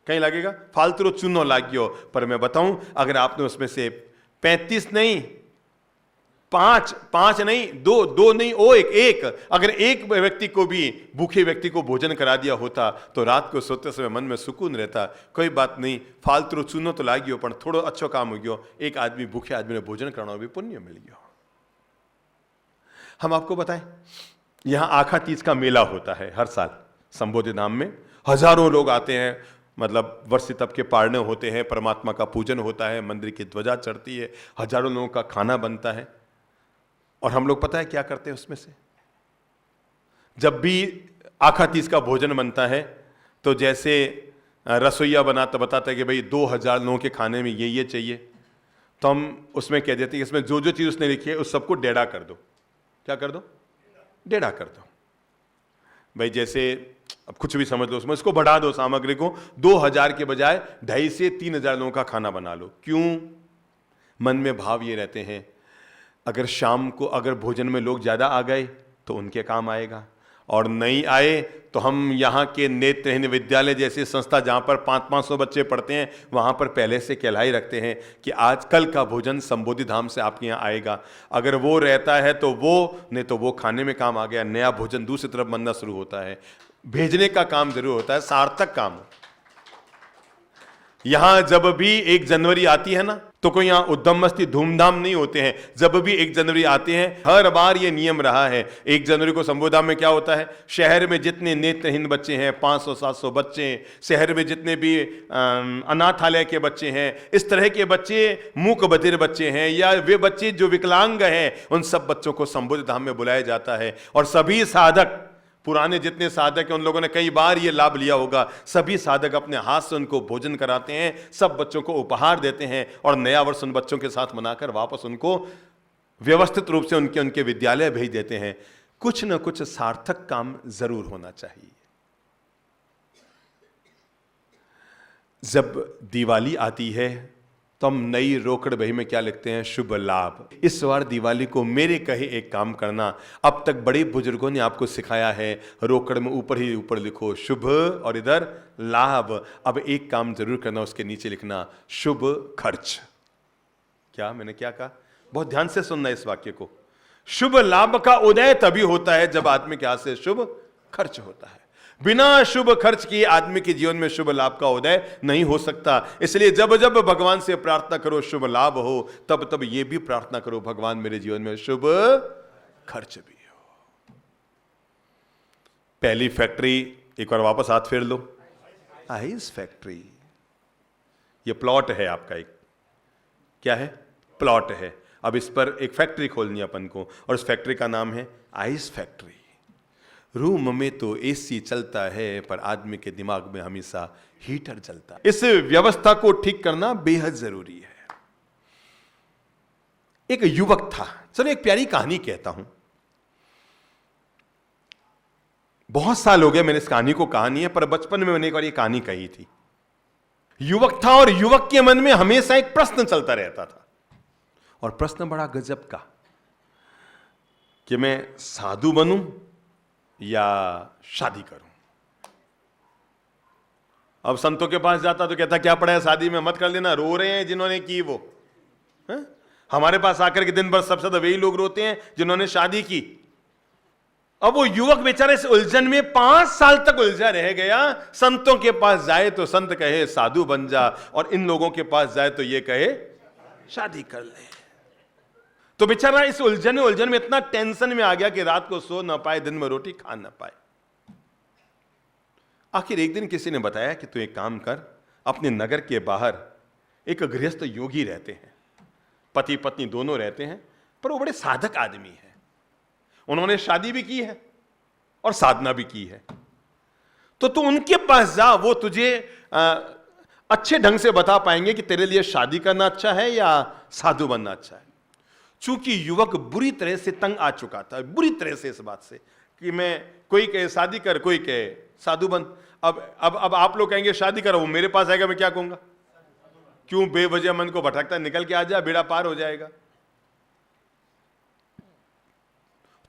कहीं लगेगा फालतू चूनो लाग्यो। पर मैं बताऊं, अगर आपने उसमें से 35 नहीं, 5 नहीं, 2 नहीं, एक अगर एक व्यक्ति को भी, भूखे व्यक्ति को भोजन करा दिया होता तो रात को सोते समय मन में सुकून रहता। कोई बात नहीं, फालतू चूनो तो लागियो पर थोड़ो अच्छो काम हो गयो, एक आदमी भूखे आदमी ने भोजन करना भी पुण्य मिल गया। हम आपको बताएं, यहां आखा तीज का मेला होता है हर साल संबोधि धाम में। हजारों लोग आते हैं, मतलब वर्ष तप के पारने होते हैं, परमात्मा का पूजन होता है, मंदिर की ध्वजा चढ़ती है, हजारों लोगों का खाना बनता है। और हम लोग पता है क्या करते हैं उसमें से, जब भी आखा तीज का भोजन बनता है तो जैसे रसोईया बताता है कि भाई 2000 लोगों के खाने में ये चाहिए, तो हम उसमें कह देते हैं इसमें जो जो चीज उसने लिखी है उस सबको डेढ़ा कर दो। क्या कर दो? डेढ़ा कर दो। भाई जैसे अब कुछ भी समझ लो उसमें, इसको बढ़ा दो सामग्री को, 2000 के बजाय 2.5 से 3000 लोगों का खाना बना लो। क्यों? मन में भाव ये रहते हैं, अगर शाम को अगर भोजन में लोग ज्यादा आ गए तो उनके काम आएगा, और नहीं आए तो हम यहाँ के नेत्रहीन विद्यालय जैसे संस्था जहाँ पर 500-500 बच्चे पढ़ते हैं, वहाँ पर पहले से कहलाई रखते हैं कि आज कल का भोजन संबोधि धाम से आपके यहाँ आएगा। अगर वो रहता है तो वो, नहीं तो वो खाने में काम आ गया, नया भोजन दूसरी तरफ बनना शुरू होता है। भेजने का काम जरूर होता है, सार्थक काम। यहां जब भी 1 जनवरी आती है ना, तो कोई यहां उद्यम मस्ती धूमधाम नहीं होते हैं। जब भी 1 जनवरी आते हैं, हर बार ये नियम रहा है। 1 जनवरी को संबोधन में क्या होता है, शहर में जितने नेत्रहीन बच्चे हैं, 500-700 बच्चे, शहर में जितने भी अनाथालय के बच्चे हैं, इस तरह के बच्चे, मूक बधिर बच्चे हैं, या वे बच्चे जो विकलांग हैं, उन सब बच्चों को संबोधि धाम में बुलाया जाता है। और सभी साधक, पुराने जितने साधक हैं उन लोगों ने कई बार ये लाभ लिया होगा, सभी साधक अपने हाथ से उनको भोजन कराते हैं, सब बच्चों को उपहार देते हैं, और नया वर्ष उन बच्चों के साथ मनाकर वापस उनको व्यवस्थित रूप से उनके विद्यालय भेज देते हैं। कुछ न कुछ सार्थक काम जरूर होना चाहिए। जब दिवाली आती है तो हम नई रोकड़ बही में क्या लिखते हैं, शुभ लाभ। इस बार दिवाली को मेरे कहे एक काम करना, अब तक बड़े बुजुर्गों ने आपको सिखाया है रोकड़ में ऊपर ही ऊपर लिखो शुभ और इधर लाभ। अब एक काम जरूर करना, उसके नीचे लिखना शुभ खर्च। क्या मैंने क्या कहा? बहुत ध्यान से सुनना इस वाक्य को। शुभ लाभ का उदय तभी होता है जब आदमी के हाथ से शुभ खर्च होता है। बिना शुभ खर्च किए आदमी के जीवन में शुभ लाभ का उदय नहीं हो सकता। इसलिए जब जब भगवान से प्रार्थना करो शुभ लाभ हो, तब तब ये भी प्रार्थना करो भगवान मेरे जीवन में शुभ खर्च भी हो। पहली फैक्ट्री, एक बार वापस हाथ फेर लो, आइस फैक्ट्री। ये प्लॉट है आपका, एक क्या है, प्लॉट है। अब इस पर एक फैक्ट्री खोलनी है अपन को, और इस फैक्ट्री का नाम है आइस फैक्ट्री। रूम में तो एसी चलता है, पर आदमी के दिमाग में हमेशा हीटर चलता है। इस व्यवस्था को ठीक करना बेहद जरूरी है। एक युवक था, चलो एक प्यारी कहानी कहता हूं। बहुत साल हो गए मैंने इस कहानी को कहा नहीं है, पर बचपन में मैंने एक बार ये कहानी कही थी। युवक था और युवक के मन में हमेशा एक प्रश्न चलता रहता था, और प्रश्न बड़ा गजब का, कि मैं साधु बनूं या शादी करूं। अब संतों के पास जाता तो कहता क्या पड़ा है शादी में, मत कर लेना, रो रहे हैं जिन्होंने की वो है? हमारे पास आकर के दिन भर सबसे ज्यादा वही लोग रोते हैं जिन्होंने शादी की। अब वो युवक बेचारे इस उलझन में 5 साल तक उलझा रह गया। संतों के पास जाए तो संत कहे साधु बन जा, और इन लोगों के पास जाए तो ये कहे शादी कर ले। तो बेचारा इस उलझन में इतना टेंशन में आ गया कि रात को सो ना पाए, दिन में रोटी खा ना पाए। आखिर एक दिन किसी ने बताया कि तू एक काम कर, अपने नगर के बाहर एक गृहस्थ योगी रहते हैं, पति पत्नी दोनों रहते हैं, पर वो बड़े साधक आदमी हैं। उन्होंने शादी भी की है और साधना भी की है। तो तू उनके पास जा, वो तुझे अच्छे ढंग से बता पाएंगे कि तेरे लिए शादी करना अच्छा है या साधु बनना अच्छा है। चूंकि युवक बुरी तरह से तंग आ चुका था, बुरी तरह से इस बात से कि मैं, कोई कहे शादी कर, कोई कहे साधु बन। अब आप लोग कहेंगे शादी करो, वो मेरे पास आएगा, मैं क्या कहूंगा, क्यों बेवजह मन को भटकता, निकल के आ जा, बेड़ा पार हो जाएगा।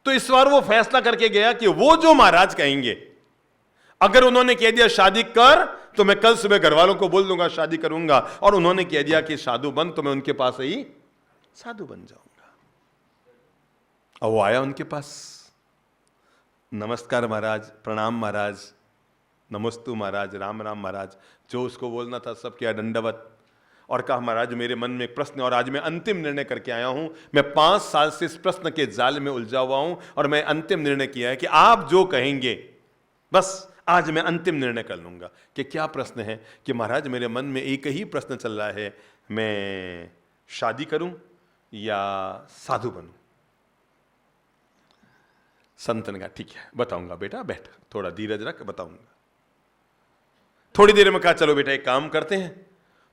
तो इस बार वो फैसला करके गया कि वो जो महाराज कहेंगे, अगर उन्होंने कह दिया शादी कर तो मैं कल सुबह घर वालों को बोल दूंगा शादी करूंगा, और उन्होंने कह दिया कि साधु बन, तो मैं उनके पास ही साधु बन जाऊंगा। और वो आया उनके पास, नमस्कार महाराज, प्रणाम महाराज, नमस्तु महाराज, राम राम महाराज, जो उसको बोलना था सब किया, दंडवत। और कहा महाराज मेरे मन में एक प्रश्न है और आज मैं अंतिम निर्णय करके आया हूं। मैं 5 साल से इस प्रश्न के जाल में उलझा हुआ हूं और मैं अंतिम निर्णय किया है कि आप जो कहेंगे बस आज मैं अंतिम निर्णय कर लूंगा। कि क्या प्रश्न है? कि महाराज मेरे मन में एक ही प्रश्न चल रहा है, मैं शादी करूं या साधु बनूं? संत ने कहा ठीक है बताऊंगा बेटा, बैठ, थोड़ा धीरज रख, बताऊंगा। थोड़ी देर में कहा चलो बेटा एक काम करते हैं,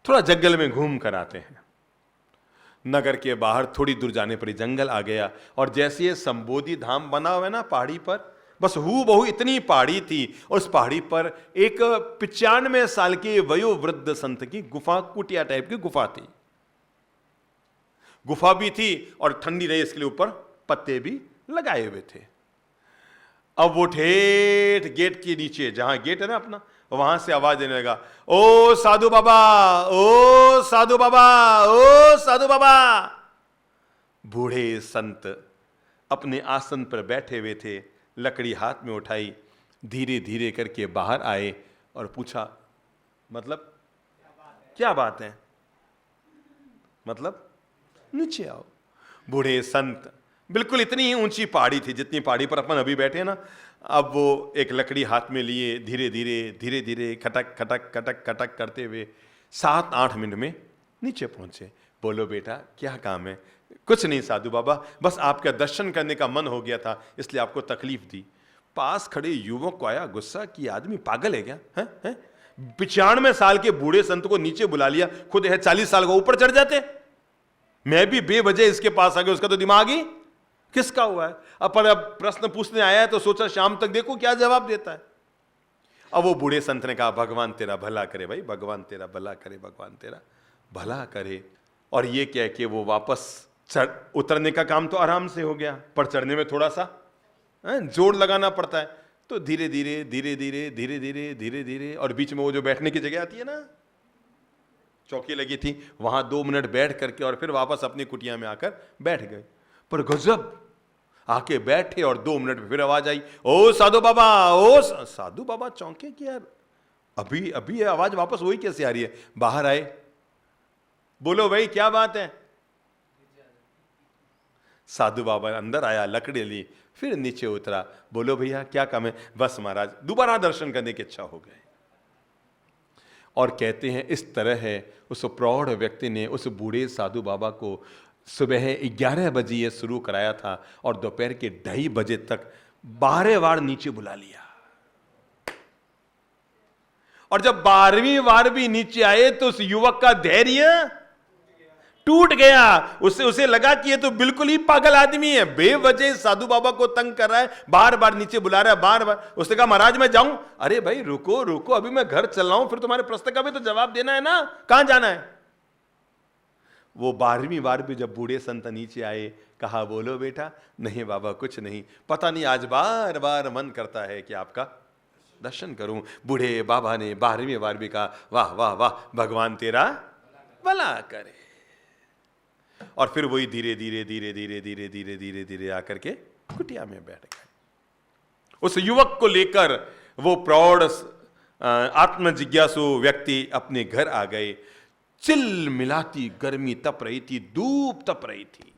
थोड़ा जंगल में घूम कर आते हैं। नगर के बाहर थोड़ी दूर जाने पर जंगल आ गया और जैसे ये संबोधि धाम बना हुआ है ना पहाड़ी पर, बस हूबहू इतनी पहाड़ी थी और उस पहाड़ी पर एक 95 साल के वयोवृद्ध संत की गुफा, कुटिया टाइप की गुफा थी। गुफा भी थी और ठंडी रही इसके लिए ऊपर पत्ते भी लगाए हुए थे। अब वो ठेठ गेट के नीचे, जहां गेट है ना अपना, वहां से आवाज देने लगा, ओ साधु बाबा, ओ साधु बाबा, ओ साधु बाबा। बूढ़े संत अपने आसन पर बैठे हुए थे, लकड़ी हाथ में उठाई, धीरे धीरे करके बाहर आए और पूछा मतलब क्या बात है? मतलब नीचे आओ। बूढ़े संत, बिल्कुल इतनी ही ऊंची पहाड़ी थी जितनी पहाड़ी पर अपन अभी बैठे ना, अब वो एक लकड़ी हाथ में लिए धीरे धीरे खटक खटक खटक खटक करते हुए 7-8 मिनट में नीचे पहुंचे। बोलो बेटा क्या काम है? कुछ नहीं साधु बाबा, बस आपका दर्शन करने का मन हो गया था इसलिए आपको तकलीफ दी। पास खड़े युवक को आया गुस्सा कि आदमी पागल है क्या? है 95 साल के बूढ़े संत को नीचे बुला लिया, खुद है 40 साल का, ऊपर चढ़ जाते। मैं भी बेवजह इसके पास आ गया, उसका तो दिमाग ही किसका हुआ है। अब प्रश्न पूछने आया है तो सोचा शाम तक देखो क्या जवाब देता है। अब वो बूढ़े संत ने कहा भगवान तेरा भला करे भाई, भगवान तेरा भला करे, भगवान तेरा भला करे। और ये कह के वो वापस उतरने का काम तो आराम से हो गया, पर चढ़ने में थोड़ा सा जोर लगाना पड़ता है। तो धीरे धीरे धीरे धीरे धीरे धीरे धीरे धीरे, और बीच में वो जो बैठने की जगह आती है ना, चौकी लगी थी, वहां 2 मिनट बैठ करके और फिर वापस अपनी कुटिया में आकर बैठ गए। पर गजब, आके बैठे और 2 मिनट में फिर आवाज आई, ओ साधु बाबा, ओ साधु बाबा चौंके कि यार अभी अभी आवाज वापस वही कैसे आ रही है। बाहर आए, बोलो भाई क्या बात है? साधु बाबा अंदर आया, लकड़ी ली, फिर नीचे उतरा, बोलो भैया क्या काम है? बस महाराज दोबारा दर्शन करने की इच्छा हो गए। और कहते हैं इस तरह है उस प्रौढ़ व्यक्ति ने उस बूढ़े साधु बाबा को सुबह 11 बजे ये शुरू कराया था और दोपहर के 2:30 बजे तक 12 बार नीचे बुला लिया। और जब 12वीं बार भी नीचे आए तो उस युवक का धैर्य टूट गया। उसे लगा कि ये तो बिल्कुल ही पागल आदमी है, बेवजह साधु बाबा को तंग कर रहा है, बार बार नीचे बुला रहा है, बार बार। उसने कहा महाराज मैं जाऊं? अरे भाई रुको रुको, अभी मैं घर चल रहा हूं, फिर तुम्हारे प्रश्न का भी तो जवाब देना है ना, कहां जाना है? वो 12वीं बार भी जब बूढ़े संत नीचे आए, कहा बोलो बेटा। नहीं बाबा कुछ नहीं, पता नहीं आज बार बार मन करता है कि आपका दर्शन करूं। बूढ़े बाबा ने 12वीं बार भी कहा वाह वाह वाह, भगवान तेरा भला करे। और फिर वही धीरे धीरे धीरे धीरे धीरे धीरे धीरे धीरे आकर के कुटिया में बैठ गए। उस युवक को लेकर वो प्रौढ़ आत्म जिज्ञासु व्यक्ति अपने घर आ गए। चिल मिलाती गर्मी तप रही थी, धूप तप रही थी,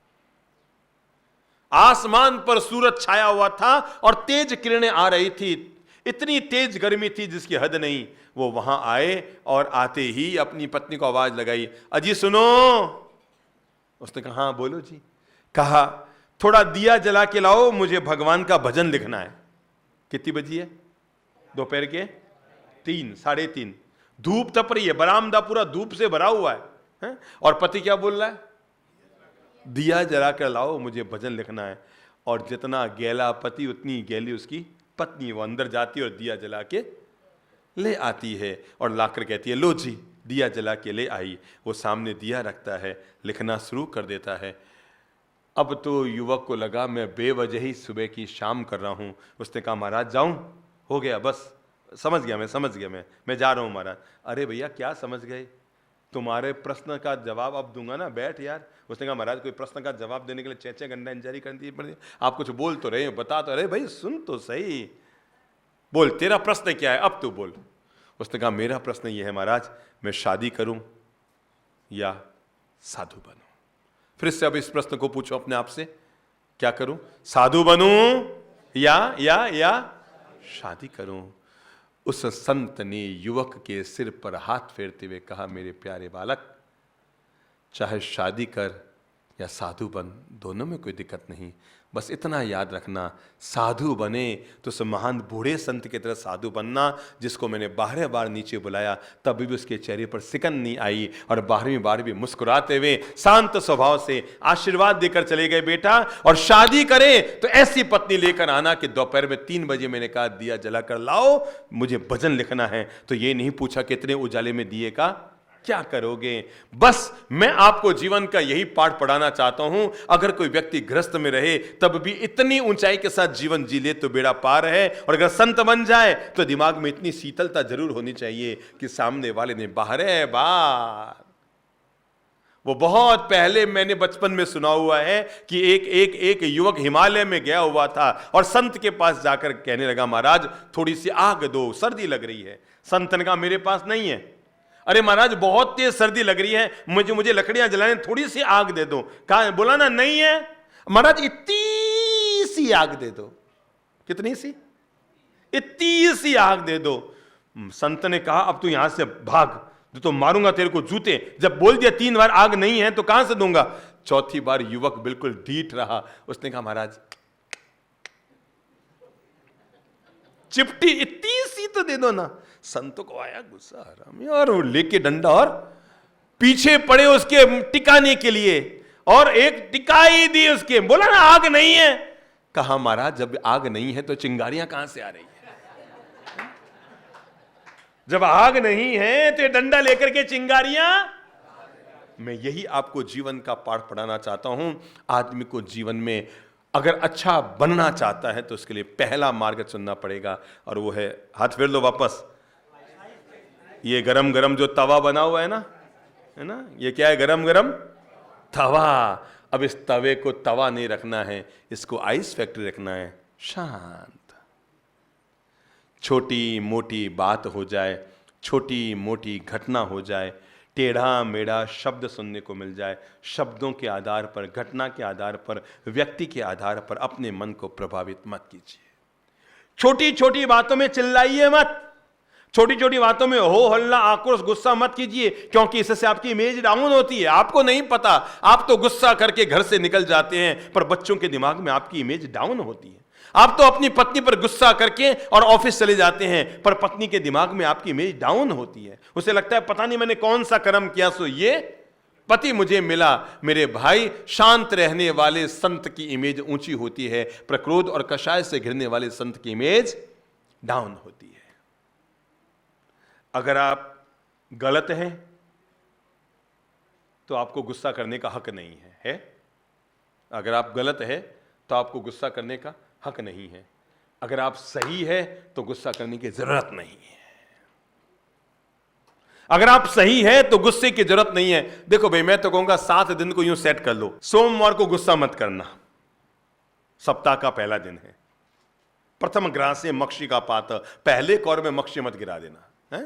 आसमान पर सूरज छाया हुआ था और तेज किरणें आ रही थी। इतनी तेज गर्मी थी जिसकी हद नहीं। वो वहां आए और आते ही अपनी पत्नी को आवाज लगाई, अजी सुनो। उसने कहा हाँ बोलो जी। कहा थोड़ा दिया जला के लाओ, मुझे भगवान का भजन लिखना है। कितनी बजी है? दोपहर के 3, 3:30। धूप तप रही है, बरामदा पूरा धूप से भरा हुआ है? और पति क्या बोल रहा है? दिया जला कर लाओ, मुझे भजन लिखना है। और जितना गैला पति उतनी गैली उसकी पत्नी। वो अंदर जाती है और दिया जला के ले आती है और लाकर कहती है लो जी दिया जला के ले आई। वो सामने दिया रखता है, लिखना शुरू कर देता है। अब तो युवक को लगा मैं बेवजह ही सुबह की शाम कर रहा हूं। उसने कहा महाराज जाऊं? हो गया बस, समझ गया मैं जा रहा हूं महाराज। अरे भैया क्या समझ गए? तुम्हारे प्रश्न का जवाब अब दूंगा ना, बैठ यार। उसने कहा महाराज कोई प्रश्न का जवाब देने के लिए चेचे गंडा इंजारी करनी पड़ी? आप कुछ बोल तो रहे हो, बता तो रहे भाई, सुन तो सही, बोल तेरा प्रश्न क्या है, अब तू बोल। उसने कहा मेरा प्रश्न ये है महाराज, मैं शादी करूं या साधु बनूं? फिर से अब इस प्रश्न को पूछो अपने आप से, क्या करूं? साधु बनूं या शादी करूं? उस संत ने युवक के सिर पर हाथ फेरते हुए कहा, मेरे प्यारे बालक, चाहे शादी कर या साधु बन, दोनों में कोई दिक्कत नहीं, बस इतना याद रखना, साधु बने तो उस महान बूढ़े संत की तरह साधु बनना जिसको मैंने 12 बार नीचे बुलाया, तभी भी उसके चेहरे पर सिकन नहीं आई और 12वीं बार भी मुस्कुराते हुए शांत स्वभाव से आशीर्वाद देकर चले गए, बेटा और शादी करे तो ऐसी पत्नी लेकर आना कि दोपहर में 3 बजे मैंने कहा दिया जला कर लाओ, मुझे भजन लिखना है। तो ये नहीं पूछा कितने उजाले में दिए का क्या करोगे। बस मैं आपको जीवन का यही पाठ पढ़ाना चाहता हूं, अगर कोई व्यक्ति गृहस्थ में रहे तब भी इतनी ऊंचाई के साथ जीवन जी ले तो बेड़ा पार है, और अगर संत बन जाए तो दिमाग में इतनी शीतलता जरूर होनी चाहिए कि सामने वाले ने बाहरे बार। वो बहुत पहले मैंने बचपन में सुना हुआ है कि एक युवक हिमालय में गया हुआ था और संत के पास जाकर कहने लगा, महाराज थोड़ी सी आग दो, सर्दी लग रही है। संत ने कहा मेरे पास नहीं है। अरे महाराज बहुत तेज सर्दी लग रही है, मुझे लकड़ियां जलाने, थोड़ी सी आग दे दो। कहा, बोला ना नहीं है। महाराज इतनी सी आग दे दो। कितनी सी? इतनी सी आग दे दो। संत ने कहा अब तू यहां से भाग, तो मारूंगा तेरे को जूते। जब बोल दिया 3 बार आग नहीं है तो कहां से दूंगा। 4थी बार युवक बिल्कुल ढीठ रहा। उसने कहा महाराज चिपटी इतनी सी तो दे दो ना। संतों को आया गुस्सा, हरामी, और वो लेके डंडा और पीछे पड़े उसके टिकाने के लिए, और एक टिकाई दी उसके। बोला ना आग नहीं है। कहा महाराज जब आग नहीं है तो चिंगारियां कहां से आ रही है? जब आग नहीं है तो ये डंडा लेकर के चिंगारियां। मैं यही आपको जीवन का पाठ पढ़ाना चाहता हूं। आदमी को जीवन में अगर अच्छा बनना चाहता है तो उसके लिए पहला मार्ग चुनना पड़ेगा, और वो है, हाथ फेर लो वापस, ये गरम गरम जो तवा बना हुआ है ना, ये क्या है? गरम गरम तवा। अब इस तवे को तवा नहीं रखना है, इसको आइस फैक्ट्री रखना है। शांत, छोटी मोटी बात हो जाए, छोटी मोटी घटना हो जाए, टेढ़ा मेढ़ा शब्द सुनने को मिल जाए, शब्दों के आधार पर, घटना के आधार पर, व्यक्ति के आधार पर अपने मन को प्रभावित मत कीजिए। छोटी छोटी बातों में चिल्लाइए मत, छोटी छोटी बातों में हो हल्ला आक्रोश गुस्सा मत कीजिए, क्योंकि इससे आपकी इमेज डाउन होती है। आपको नहीं पता, आप तो गुस्सा करके घर से निकल जाते हैं, पर बच्चों के दिमाग में आपकी इमेज डाउन होती है। आप तो अपनी पत्नी पर गुस्सा करके और ऑफिस चले जाते हैं, पर पत्नी के दिमाग में आपकी इमेज डाउन होती है। उसे लगता है पता नहीं मैंने कौन सा कर्म किया सो ये पति मुझे मिला। मेरे भाई, शांत रहने वाले संत की इमेज ऊंची होती है, पर क्रोध और कषाय से घिरने वाले संत की इमेज डाउन होती है। अगर आप गलत हैं तो आपको गुस्सा करने का हक नहीं है? अगर आप गलत हैं तो आपको गुस्सा करने का हक नहीं है। अगर आप सही है तो गुस्सा करने की जरूरत नहीं है। अगर आप सही है तो गुस्से की जरूरत नहीं है। देखो भाई, मैं तो कहूंगा 7 दिन को यूं सेट कर लो। सोमवार को गुस्सा मत करना, सप्ताह का पहला दिन है। प्रथम ग्रह से मक्षी का पात, पहले कौर में मक्षी मत गिरा देना है।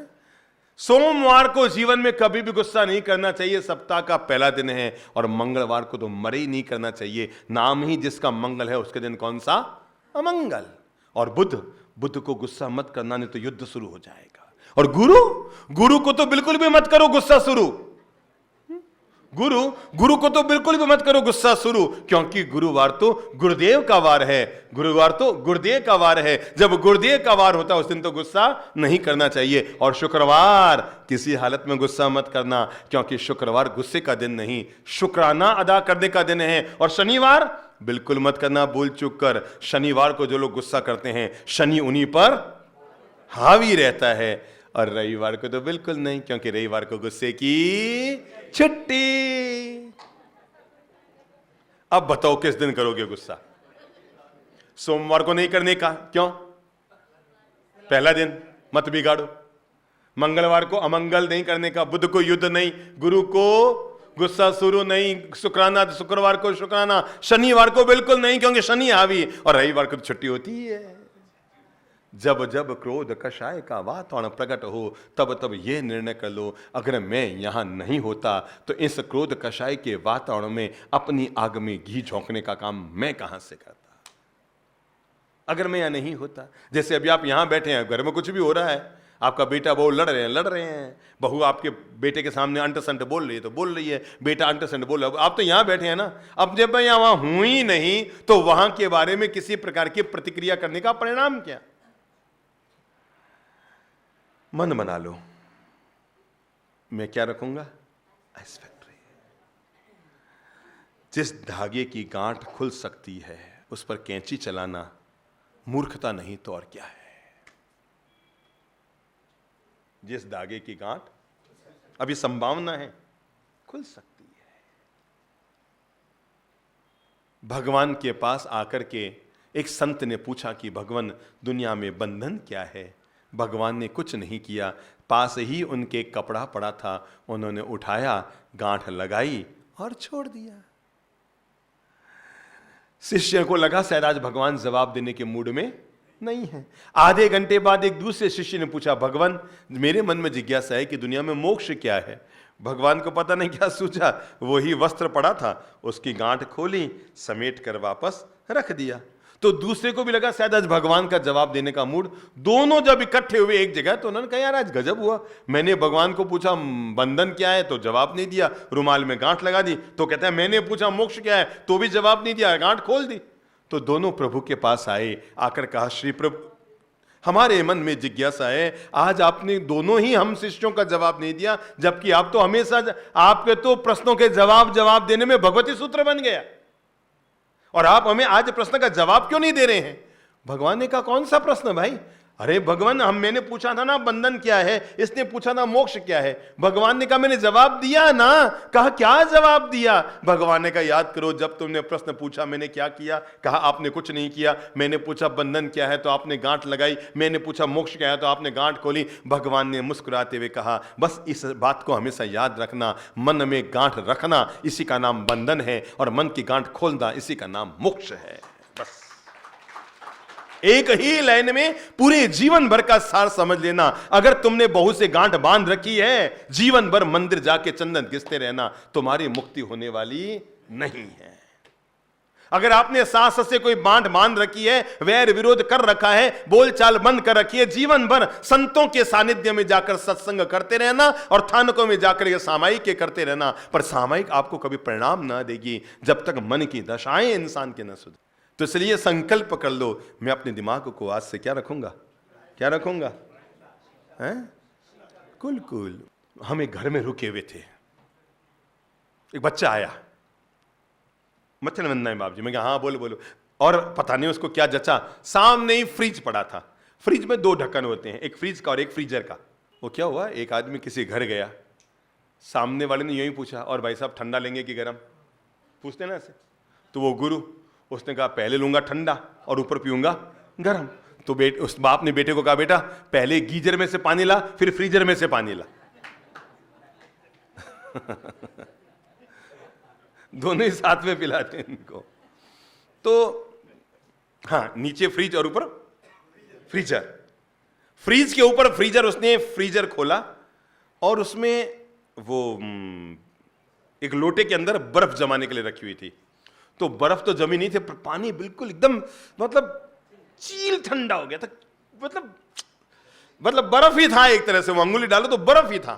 सोमवार को जीवन में कभी भी गुस्सा नहीं करना चाहिए, सप्ताह का पहला दिन है। और मंगलवार को तो मरे ही नहीं करना चाहिए, नाम ही जिसका मंगल है उसके दिन कौन सा? अमंगल। और बुध को गुस्सा मत करना, नहीं तो युद्ध शुरू हो जाएगा। और गुरु को तो बिल्कुल भी मत करो गुस्सा शुरू। गुरु को तो बिल्कुल भी मत करो गुस्सा शुरू, क्योंकि गुरुवार तो गुरुदेव का वार है। गुरुवार तो गुरुदेव का वार है। जब गुरुदेव का वार होता है उस दिन तो गुस्सा नहीं करना चाहिए। और शुक्रवार किसी हालत में गुस्सा मत करना, क्योंकि शुक्रवार गुस्से का दिन नहीं, शुक्राना अदा करने का दिन है। और शनिवार बिल्कुल मत करना भूल चूक कर। शनिवार को जो लोग गुस्सा करते हैं, शनि उन्हीं पर हावी रहता है। और रविवार को तो बिल्कुल नहीं, क्योंकि रविवार को गुस्से की छुट्टी। अब बताओ किस दिन करोगे गुस्सा? सोमवार को नहीं करने का, क्यों? पहला दिन। मत बिगाड़ो। मंगलवार को अमंगल नहीं करने का, बुध को युद्ध नहीं, गुरु को गुस्सा शुरू नहीं, शुक्रवार को शुक्राना, शनिवार को बिल्कुल नहीं, क्योंकि शनि हावी, और रविवार को तो छुट्टी होती है। जब जब क्रोध कषाय का वातावरण प्रकट हो, तब तब यह निर्णय कर लो, अगर मैं यहां नहीं होता तो इस क्रोध कषाय के वातावरण में अपनी आग में घी झोंकने का काम मैं कहां से करता, अगर मैं यहां नहीं होता। जैसे अभी आप यहां बैठे हैं, घर में कुछ भी हो रहा है, आपका बेटा बहू लड़ रहे हैं, बहू आपके बेटे के सामने अंट संट बोल रही है तो बोल रही है, बेटा अंट संट बोल रहा है, आप तो यहां बैठे हैं ना। अब जब मैं यहां हूं ही नहीं तो वहां के बारे में किसी प्रकार की प्रतिक्रिया करने का परिणाम क्या। मन बना लो, मैं क्या रखूंगा, आइस फैक्ट्री। जिस धागे की गांठ खुल सकती है उस पर कैंची चलाना मूर्खता नहीं तो और क्या है। जिस धागे की गांठ अभी संभावना है खुल सकती है। भगवान के पास आकर के एक संत ने पूछा कि भगवान दुनिया में बंधन क्या है। भगवान ने कुछ नहीं किया, पास ही उनके कपड़ा पड़ा था, उन्होंने उठाया, गांठ लगाई और छोड़ दिया। शिष्य को लगा शायद आज भगवान जवाब देने के मूड में नहीं है। आधे घंटे बाद एक दूसरे शिष्य ने पूछा, भगवान मेरे मन में जिज्ञासा है कि दुनिया में मोक्ष क्या है। भगवान को पता नहीं क्या सूझा, वही वस्त्र पड़ा था, उसकी गांठ खोली, समेट कर वापस रख दिया। तो दूसरे को भी लगा शायद आज भगवान का जवाब देने का मूड। दोनों जब इकट्ठे हुए एक जगह तो उन्होंने कहा, यार आज गजब हुआ, मैंने भगवान को पूछा बंधन क्या है तो जवाब नहीं दिया, रुमाल में गांठ लगा दी, तो कहता है मैंने पूछा मोक्ष क्या है तो भी जवाब नहीं दिया, गांठ खोल दी। तो दोनों प्रभु के पास आए, आकर कहा, श्री प्रभु हमारे मन में जिज्ञासा है, आज आपने दोनों ही हम शिष्यों का जवाब नहीं दिया, जबकि आप तो हमेशा, आपके तो प्रश्नों के जवाब देने में भगवती सूत्र बन गया, और आप हमें आज प्रश्न का जवाब क्यों नहीं दे रहे हैं। भगवान ने कहा, कौन सा प्रश्न भाई? अरे भगवान, मैंने पूछा था ना बंधन क्या है, इसने पूछा था मोक्ष क्या है। भगवान ने कहा मैंने जवाब दिया ना। कहा क्या जवाब दिया? भगवान ने कहा याद करो, जब तुमने प्रश्न पूछा मैंने क्या किया? कहा आपने कुछ नहीं किया। मैंने पूछा बंधन क्या है तो आपने गांठ लगाई, मैंने पूछा मोक्ष क्या है तो आपने गांठ खोली। भगवान ने मुस्कुराते हुए कहा, बस इस बात को हमेशा याद रखना, मन में गांठ रखना इसी का नाम बंधन है, और मन की गांठ खोलना इसी का नाम मोक्ष है। बस एक ही लाइन में पूरे जीवन भर का सार समझ लेना। अगर तुमने बहू से गांठ बांध रखी है, जीवन भर मंदिर जाके चंदन घिसते रहना, तुम्हारी मुक्ति होने वाली नहीं है। अगर आपने सास से कोई बांध बांध रखी है, वैर विरोध कर रखा है, बोलचाल बंद कर रखी है, जीवन भर संतों के सानिध्य में जाकर सत्संग करते रहना और थानकों में जाकर ये सामायिक के करते रहना, पर सामायिक आपको कभी परिणाम ना देगी जब तक मन की दशाएं इंसान के न सुधरे। तो इसलिए संकल्प कर लो, मैं अपने दिमाग को आज से क्या रखूंगा, क्या रखूंगा, हैं? कुल कुल। हम एक घर में रुके हुए थे, एक बच्चा आया, मच्छर बनना है बाप जी। मैं कहा हाँ बोलो बोलो। और पता नहीं उसको क्या जचा, सामने ही फ्रिज पड़ा था। फ्रिज में दो ढक्कन होते हैं, एक फ्रिज का और एक फ्रीजर का। वो क्या हुआ, एक आदमी किसी घर गया, सामने वाले ने यही पूछा, और भाई साहब ठंडा लेंगे कि गर्म, पूछते ना ऐसे। तो वो गुरु, उसने कहा पहले लूंगा ठंडा और ऊपर पीऊंगा गर्म। तो उस बाप ने बेटे को कहा, बेटा पहले गीजर में से पानी ला, फिर फ्रीजर में से पानी ला। दोनों ही साथ में पिलाते हैं इनको। तो हाँ, नीचे फ्रिज और ऊपर फ्रीजर। फ्रीज के ऊपर फ्रीजर, उसने फ्रीजर खोला और उसमें वो एक लोटे के अंदर बर्फ जमाने के लिए रखी हुई थी। तो बर्फ तो जमी नहीं थी, पर पानी बिल्कुल एकदम मतलब चील ठंडा हो गया था। मतलब बर्फ ही था एक तरह से, वो अंगुली डालो तो बर्फ ही था।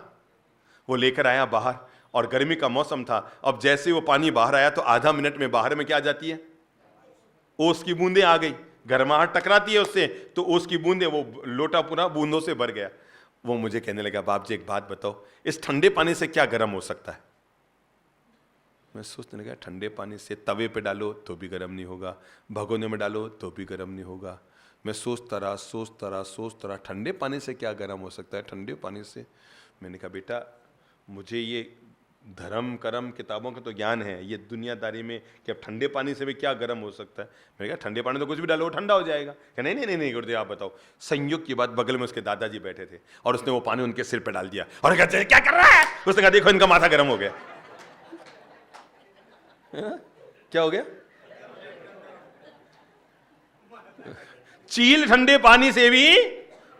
वो लेकर आया बाहर, और गर्मी का मौसम था। अब जैसे वो पानी बाहर आया तो आधा मिनट में बाहर में क्या आ जाती है, ओस की बूंदें आ गई, गर्माहट टकराती है उससे, तो ओस की बूंदें, वो लोटा पूरा बूंदों से भर गया। वो मुझे कहने लगा, बाप जी एक बात बताओ, इस ठंडे पानी से क्या गर्म हो सकता है? मैं सोचने लगा, ठंडे पानी से तवे पे डालो तो भी गर्म नहीं होगा, भगोने में डालो तो भी गर्म नहीं होगा। मैं सोचता रहा, ठंडे पानी से क्या गर्म हो सकता है, ठंडे पानी से। मैंने कहा बेटा मुझे ये धर्म कर्म किताबों का तो ज्ञान है, ये दुनियादारी में कि अब ठंडे पानी से भी क्या गर्म हो सकता है। मैंने कहा ठंडे पानी तो कुछ भी डालो ठंडा हो जाएगा। कहा नहीं नहीं नहीं नहीं गुरुदेव आप बताओ। संयोग की बात, बगल में उसके दादाजी बैठे थे और उसने वो पानी उनके सिर पे डाल दिया और कहते क्या कर रहा है। उसने कहा देखो इनका माथा गर्म हो गया। क्या हो गया? चील ठंडे पानी से भी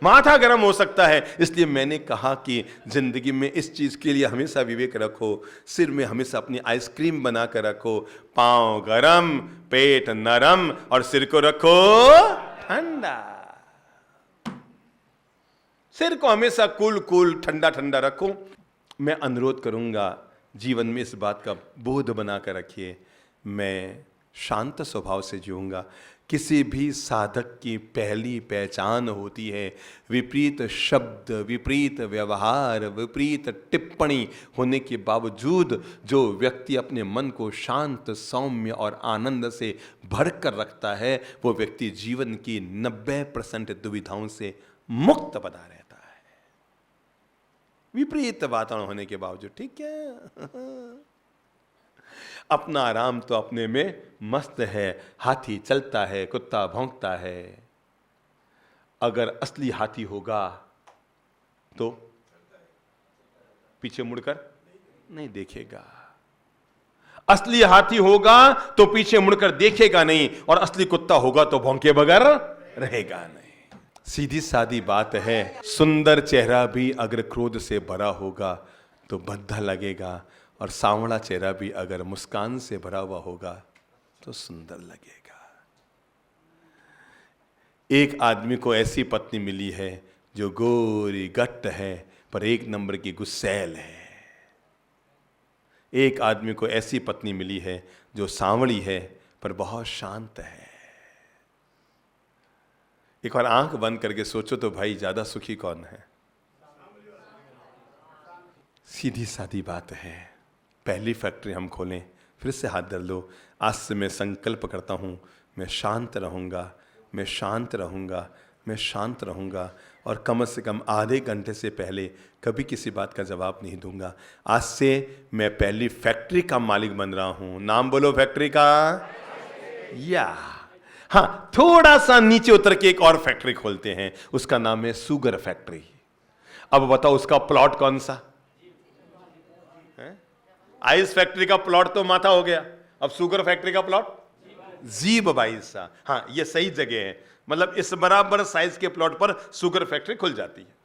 माथा गर्म हो सकता है। इसलिए मैंने कहा कि जिंदगी में इस चीज के लिए हमेशा विवेक रखो। सिर में हमेशा अपनी आइसक्रीम बना कर रखो, पांव गरम पेट नरम और सिर को रखो ठंडा। सिर को हमेशा कूल कूल ठंडा ठंडा रखो। मैं अनुरोध करूंगा जीवन में इस बात का बोध बना कर रखिए, मैं शांत स्वभाव से जीऊंगा। किसी भी साधक की पहली पहचान होती है विपरीत शब्द, विपरीत व्यवहार, विपरीत टिप्पणी होने के बावजूद जो व्यक्ति अपने मन को शांत, सौम्य और आनंद से भर कर रखता है, वो व्यक्ति जीवन की 90% दुविधाओं से मुक्त बना रहता है, विपरीत वातावरण होने के बावजूद। ठीक है, अपना आराम तो अपने में मस्त है। हाथी चलता है, कुत्ता भौंकता है। अगर असली हाथी होगा तो पीछे मुड़कर नहीं देखेगा। असली हाथी होगा तो पीछे मुड़कर देखेगा नहीं, और असली कुत्ता होगा तो भौंके बगैर रहेगा नहीं। सीधी सादी बात है, सुंदर चेहरा भी अगर क्रोध से भरा होगा तो भद्दा लगेगा, और सांवला चेहरा भी अगर मुस्कान से भरा हुआ होगा तो सुंदर लगेगा। एक आदमी को ऐसी पत्नी मिली है जो गोरी गट्ट है पर एक नंबर की गुस्सैल है। एक आदमी को ऐसी पत्नी मिली है जो सांवली है पर बहुत शांत है। एक बार आंख बंद करके सोचो तो भाई ज्यादा सुखी कौन है? सीधी सादी बात है। पहली फैक्ट्री हम खोलें, फिर से हाथ धर लो। आज से मैं संकल्प करता हूँ, मैं शांत रहूँगा, मैं शांत रहूँगा, मैं शांत रहूँगा, और कम से कम आधे घंटे से पहले कभी किसी बात का जवाब नहीं दूंगा। आज से मैं पहली फैक्ट्री का मालिक बन रहा हूँ। नाम बोलो फैक्ट्री का। या हाँ, थोड़ा सा नीचे उतर के एक और फैक्ट्री खोलते हैं, उसका नाम है शुगर फैक्ट्री। अब बताओ उसका प्लॉट कौन सा? आइस फैक्ट्री का प्लॉट तो माथा हो गया, अब शुगर फैक्ट्री का प्लॉट जीभ बाई सा। हाँ, ये सही जगह है, मतलब इस बराबर साइज के प्लॉट पर शुगर फैक्ट्री खुल जाती है।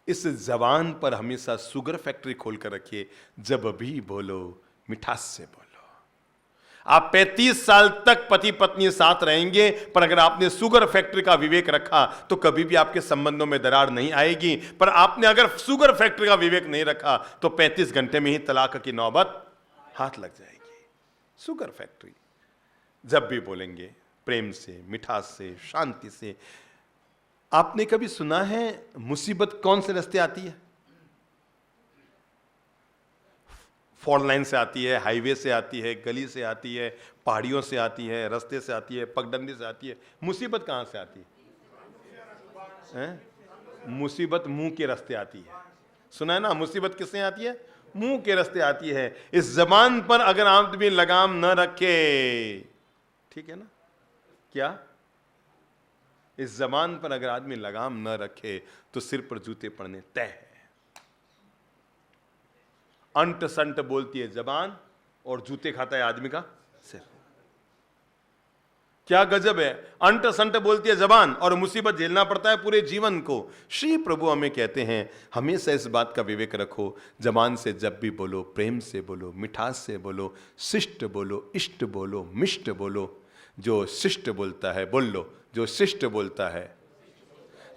इस जबान पर हमेशा शुगर फैक्ट्री खोल कर रखिए। जब भी बोलो मिठास से बोलो। आप 35 साल तक पति पत्नी साथ रहेंगे, पर अगर आपने शुगर फैक्ट्री का विवेक रखा तो कभी भी आपके संबंधों में दरार नहीं आएगी। पर आपने अगर शुगर फैक्ट्री का विवेक नहीं रखा तो 35 घंटे में ही तलाक की नौबत हाथ लग जाएगी। Sugar factory. जब भी बोलेंगे प्रेम से, मिठास से, शांति से। आपने कभी सुना है मुसीबत कौन से रास्ते आती है? फॉर लाइन से आती है, हाईवे से आती है, गली से आती है, पहाड़ियों से आती है, रास्ते से आती है, पगडंडी से आती है। मुसीबत कहां से आती है? मुसीबत मुंह के रास्ते आती है। सुना है ना, मुसीबत किससे आती है? मुंह के रास्ते आती है। इस जबान पर अगर आदमी लगाम न रखे, ठीक है ना, क्या इस जबान पर अगर आदमी लगाम न रखे तो सिर पर जूते पड़ने तय है। अंट संट बोलती है जबान और जूते खाता है आदमी का सिर। क्या गजब है। अंट संट बोलती है जबान और मुसीबत झेलना पड़ता है पूरे जीवन को। श्री प्रभु हमें कहते हैं हमेशा इस बात का विवेक रखो, जबान से जब भी बोलो प्रेम से बोलो, मिठास से बोलो, शिष्ट बोलो, इष्ट बोलो, मिष्ट बोलो। जो शिष्ट बोलता है बोल लो, जो शिष्ट बोलता है,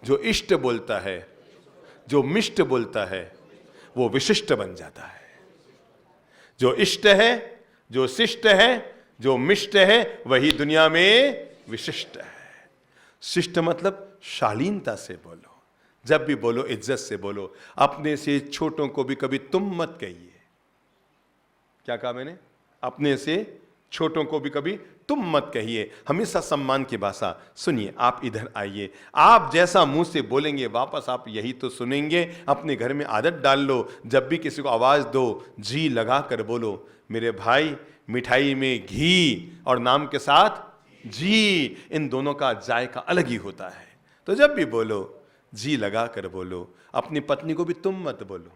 जो इष्ट बोलता है, जो मिष्ट बोलता है, वो विशिष्ट बन जाता है। जो इष्ट है, जो शिष्ट है, जो मिष्ट है, वही दुनिया में विशिष्ट है। शिष्ट मतलब शालीनता से बोलो, जब भी बोलो इज्जत से बोलो। अपने से छोटों को भी कभी तुम मत कहिए। क्या कहा मैंने? अपने से छोटों को भी कभी तुम मत कहिए, हमेशा सम्मान की भाषा सुनिए। आप इधर आइए, आप जैसा मुंह से बोलेंगे वापस आप यही तो सुनेंगे। अपने घर में आदत डाल लो, जब भी किसी को आवाज दो जी लगा कर बोलो। मेरे भाई, मिठाई में घी और नाम के साथ जी, इन दोनों का जायका अलग ही होता है। तो जब भी बोलो जी लगा कर बोलो। अपनी पत्नी को भी तुम मत बोलो।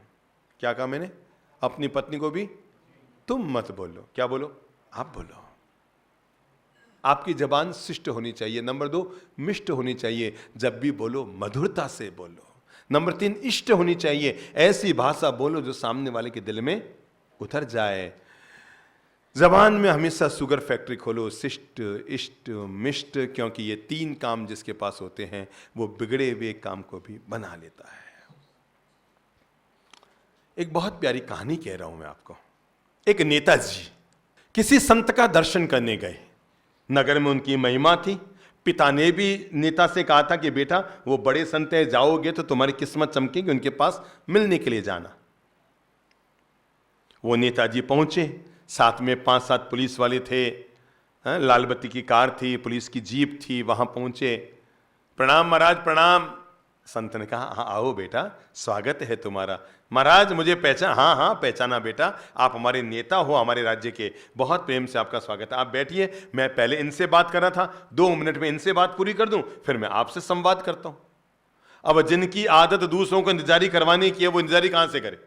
क्या कहा मैंने? अपनी पत्नी को भी तुम मत बोलो। क्या बोलो? आप बोलो। आपकी जबान शिष्ट होनी चाहिए। नंबर 2, मिष्ट होनी चाहिए। जब भी बोलो मधुरता से बोलो। नंबर 3, इष्ट होनी चाहिए। ऐसी भाषा बोलो जो सामने वाले के दिल में उतर जाए। जबान में हमेशा शुगर फैक्ट्री खोलो, शिष्ट, इष्ट, मिष्ट, क्योंकि ये 3 काम जिसके पास होते हैं वो बिगड़े हुए काम को भी बना लेता है। एक बहुत प्यारी कहानी कह रहा हूं मैं आपको। एक नेताजी किसी संत का दर्शन करने गए। नगर में उनकी महिमा थी। पिता ने भी नेता से कहा था कि बेटा वो बड़े संत है, जाओगे तो तुम्हारी किस्मत चमकेगी, उनके पास मिलने के लिए जाना। वो नेताजी पहुंचे, साथ में 5-7 पुलिस वाले थे। लाल बत्ती की कार थी, पुलिस की जीप थी। वहां पहुंचे, प्रणाम महाराज प्रणाम। संत ने कहा हाँ आओ बेटा, स्वागत है तुम्हारा। महाराज मुझे हाँ हाँ पहचाना बेटा, आप हमारे नेता हो हमारे राज्य के, बहुत प्रेम से आपका स्वागत है। आप बैठिए, मैं पहले इनसे बात कर रहा था, 2 मिनट में इनसे बात पूरी कर दूं, फिर मैं आपसे संवाद करता हूं। अब जिनकी आदत दूसरों को इंतजारी करवाने की है, वो इंतजारी कहां से करे?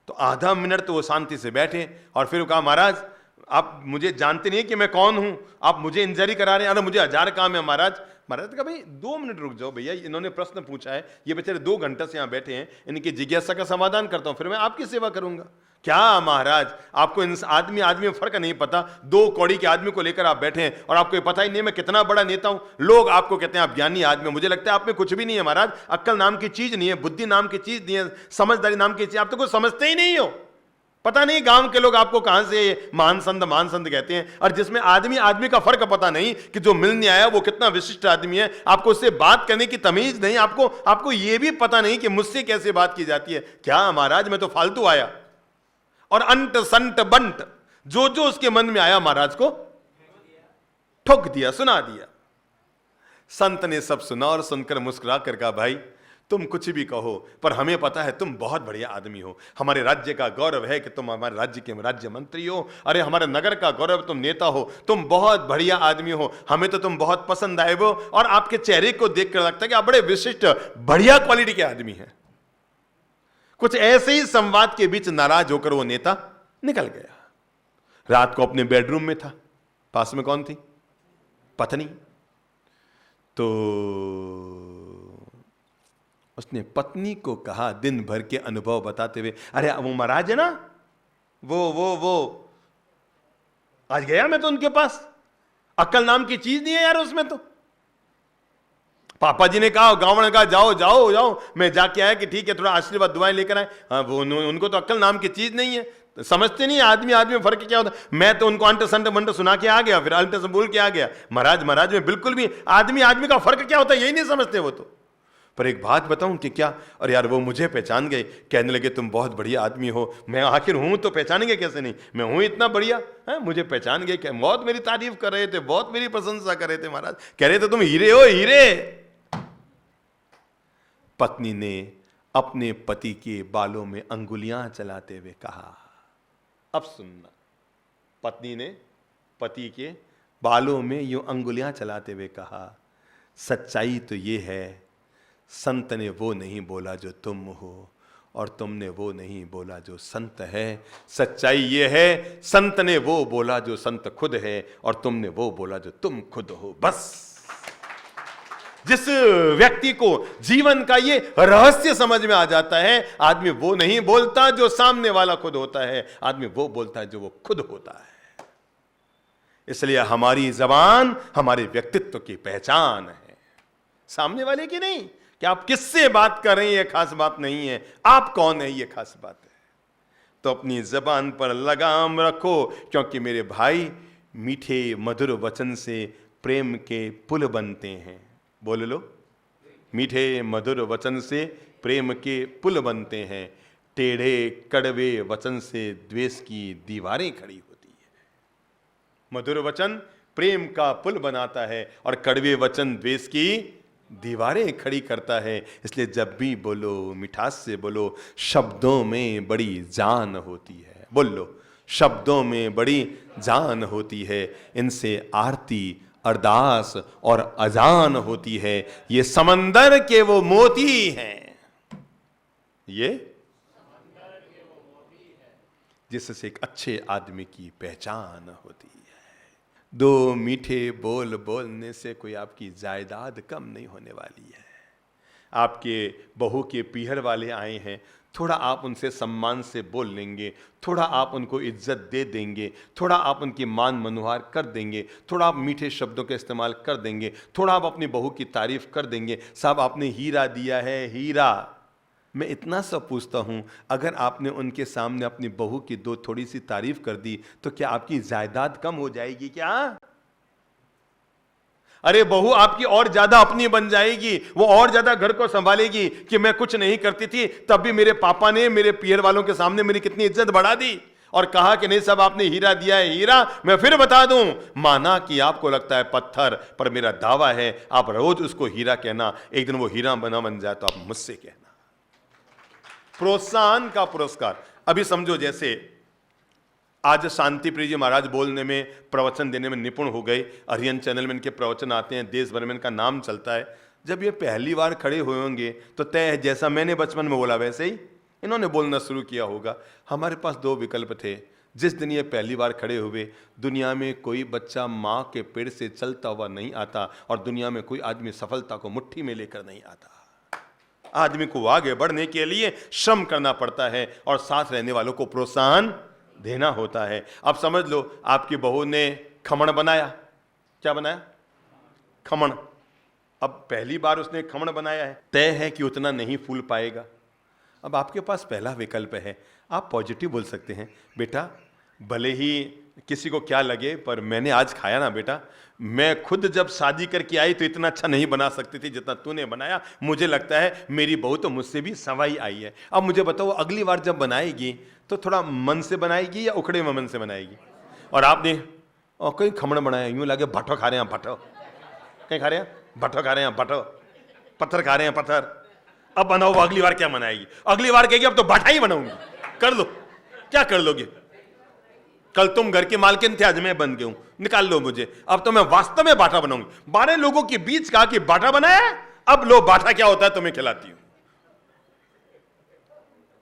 तो आधा मिनट तो वो शांति से बैठे और फिर कहा महाराज आप मुझे जानते नहीं कि मैं कौन हूं, आप मुझे इंतजारी करा रहे हैं। अरे मुझे 1000 काम है महाराज। महाराज कहा भाई 2 मिनट रुक जाओ भैया, इन्होंने प्रश्न पूछा है, ये बेचारे 2 घंटे से यहां बैठे हैं, इनकी जिज्ञासा का समाधान करता हूं, फिर मैं आपकी सेवा करूंगा। क्या महाराज आपको इन आदमी में फर्क नहीं पता? 2 कौड़ी के आदमी को लेकर आप बैठे हैं और आपको पता ही नहीं मैं कितना बड़ा नेता हूं। लोग आपको कहते हैं आप ज्ञानी आदमी, मुझे लगता है आप में कुछ भी नहीं है महाराज। अक्ल नाम की चीज नहीं है, बुद्धि नाम की चीज नहीं है, समझदारी नाम की चीज, आप तो कुछ समझते ही नहीं हो। पता नहीं गांव के लोग आपको कहां से महान संत कहते हैं, और जिसमें आदमी का फर्क पता नहीं कि जो मिलने आया वो कितना विशिष्ट आदमी है। आपको उससे बात करने की तमीज नहीं, आपको यह भी पता नहीं कि मुझसे कैसे बात की जाती है। क्या महाराज मैं तो फालतू आया, और अंट संट बंट जो उसके मन में आया महाराज को ठोक दिया, सुना दिया। संत ने सब सुना और सुनकर मुस्कुरा कर कहा भाई तुम कुछ भी कहो, पर हमें पता है तुम बहुत बढ़िया आदमी हो। हमारे राज्य का गौरव है कि तुम हमारे राज्य के राज्य मंत्री हो। अरे हमारे नगर का गौरव, तुम नेता हो, तुम बहुत बढ़िया आदमी हो, हमें तो तुम बहुत पसंद आए हो। और आपके चेहरे को देखकर लगता है कि आप बड़े विशिष्ट बढ़िया क्वालिटी के आदमी हैं। कुछ ऐसे ही संवाद के बीच नाराज होकर वो नेता निकल गया। रात को अपने बेडरूम में था, पास में कौन थी? पत्नी। तो उसने पत्नी को कहा दिन भर के अनुभव बताते हुए, अरे वो महाराज है ना, वो आज गया मैं तो उनके पास, अक्ल नाम की चीज नहीं है यार उसमें तो। पापा जी ने कहा, गांव ने कहा जाओ जाओ जाओ, मैं जाके आया कि ठीक है थोड़ा आशीर्वाद दुआएं लेकर आए। हाँ वो उनको तो अक्ल नाम की चीज नहीं है, समझते नहीं आदमी में फर्क क्या होता। मैं तो उनको अंट संट मंट सुना के आ गया, फिर अंट से बोल के आ गया। महाराज में बिल्कुल भी आदमी का फर्क क्या होता है यही नहीं समझते वो तो। पर एक बात बताऊं कि क्या, और यार वो मुझे पहचान गए, कहने लगे तुम बहुत बढ़िया आदमी हो। मैं आखिर हूं तो पहचानेंगे कैसे नहीं, मैं हूं इतना बढ़िया है, मुझे पहचान गए। बहुत मेरी तारीफ कर रहे थे, बहुत मेरी प्रशंसा कर रहे थे महाराज, कह रहे थे तुम हीरे हो हीरे। पत्नी ने अपने पति के बालों में अंगुलियां चलाते हुए कहा, अब सुनना, पत्नी ने पति के बालों में यूं अंगुलियां चलाते हुए कहा, सच्चाई तो ये है संत ने वो नहीं बोला जो तुम हो, और तुमने वो नहीं बोला जो संत है। सच्चाई ये है संत ने वो बोला जो संत खुद है, और तुमने वो बोला जो तुम खुद हो। बस जिस व्यक्ति को जीवन का ये रहस्य समझ में आ जाता है, आदमी वो नहीं बोलता जो सामने वाला खुद होता है, आदमी वो बोलता है जो वो खुद होता है। इसलिए हमारी जबान हमारे व्यक्तित्व की पहचान है, सामने वाले की नहीं। कि आप किससे बात कर रहे हैं ये खास बात नहीं है, आप कौन है ये खास बात है। तो अपनी जबान पर लगाम रखो, क्योंकि मेरे भाई मीठे मधुर वचन से प्रेम के पुल बनते हैं। बोल लो, मीठे मधुर वचन से प्रेम के पुल बनते हैं, टेढ़े कड़वे वचन से द्वेष की दीवारें खड़ी होती है। मधुर वचन प्रेम का पुल बनाता है और कड़वे वचन द्वेष की दीवारें खड़ी करता है। इसलिए जब भी बोलो मिठास से बोलो। शब्दों में बड़ी जान होती है। बोल लो, शब्दों में बड़ी जान होती है। इनसे आरती, अरदास और अजान होती है। ये समंदर के वो मोती हैं, ये जिससे एक अच्छे आदमी की पहचान होती है। दो मीठे बोल बोलने से कोई आपकी जायदाद कम नहीं होने वाली है। आपके बहू के पीहर वाले आए हैं, थोड़ा आप उनसे सम्मान से बोल लेंगे, थोड़ा आप उनको इज्जत दे देंगे, थोड़ा आप उनकी मान मनुहार कर देंगे, थोड़ा आप मीठे शब्दों का इस्तेमाल कर देंगे, थोड़ा आप अपनी बहू की तारीफ कर देंगे। साहब आपने हीरा दिया है, हीरा। मैं इतना सा पूछता हूं, अगर आपने उनके सामने अपनी बहू की दो थोड़ी सी तारीफ कर दी तो क्या आपकी जायदाद कम हो जाएगी क्या? अरे बहू आपकी और ज्यादा अपनी बन जाएगी, वो और ज्यादा घर को संभालेगी कि मैं कुछ नहीं करती थी तब भी मेरे पापा ने मेरे पियर वालों के सामने मेरी कितनी इज्जत बढ़ा दी और कहा कि नहीं सब आपने हीरा दिया है। हीरा मैं फिर बता दूं, माना कि आपको लगता है पत्थर, पर मेरा दावा है आप रोज उसको हीरा कहना, एक दिन वो हीरा बन जाए तो आप मुझसे कहना। प्रोत्साहन का पुरस्कार। अभी समझो जैसे आज शांति प्रिय जी महाराज बोलने में, प्रवचन देने में निपुण हो गए। अरियन चैनल में इनके प्रवचन आते हैं, देश भर में इनका नाम चलता है। जब ये पहली बार खड़े हुए होंगे तो तय है जैसा मैंने बचपन में बोला वैसे ही इन्होंने बोलना शुरू किया होगा। हमारे पास दो विकल्प थे। जिस दिन ये पहली बार खड़े हुए, दुनिया में कोई बच्चा माँ के पेड़ से चलता हुआ नहीं आता और दुनिया में कोई आदमी सफलता को मुट्ठी में लेकर नहीं आता। आदमी को आगे बढ़ने के लिए श्रम करना पड़ता है और साथ रहने वालों को प्रोत्साहन देना होता है। अब समझ लो आपकी बहू ने खमण बनाया। क्या बनाया? खमण। अब पहली बार उसने खमण बनाया है, तय है कि उतना नहीं फूल पाएगा। अब आपके पास पहला विकल्प है, आप पॉजिटिव बोल सकते हैं, बेटा भले ही किसी को क्या लगे पर मैंने आज खाया ना बेटा, मैं खुद जब शादी करके आई तो इतना अच्छा नहीं बना सकती थी जितना तूने बनाया। मुझे लगता है मेरी बहू तो मुझसे भी सवाई आई है। अब मुझे बताओ अगली बार जब बनाएगी तो थोड़ा मन से बनाएगी या उखड़े में मन से बनाएगी? और आपने कहीं खमण बनाया, यूं लगे भट्टो खा रहे हैं, भट्टो कहीं खा रहे हैं, भट्टो खा रहे हैं, भट्टो पत्थर खा रहे हैं, पत्थर। अब बनाओ अगली बार क्या बनाएगी? अगली बार कहेगी अब तो बाठा ही बनाऊंगी। कर लो, क्या कर लोगे? कल तुम घर के मालकिन थे, आज मैं बन गया हूं, निकाल लो मुझे। अब तो मैं वास्तव में बाठा बनाऊंगी। 12 लोगों के बीच कहा कि बाठा बनाया, अब लो बाठा क्या होता है तुम्हें खिलाती हूं।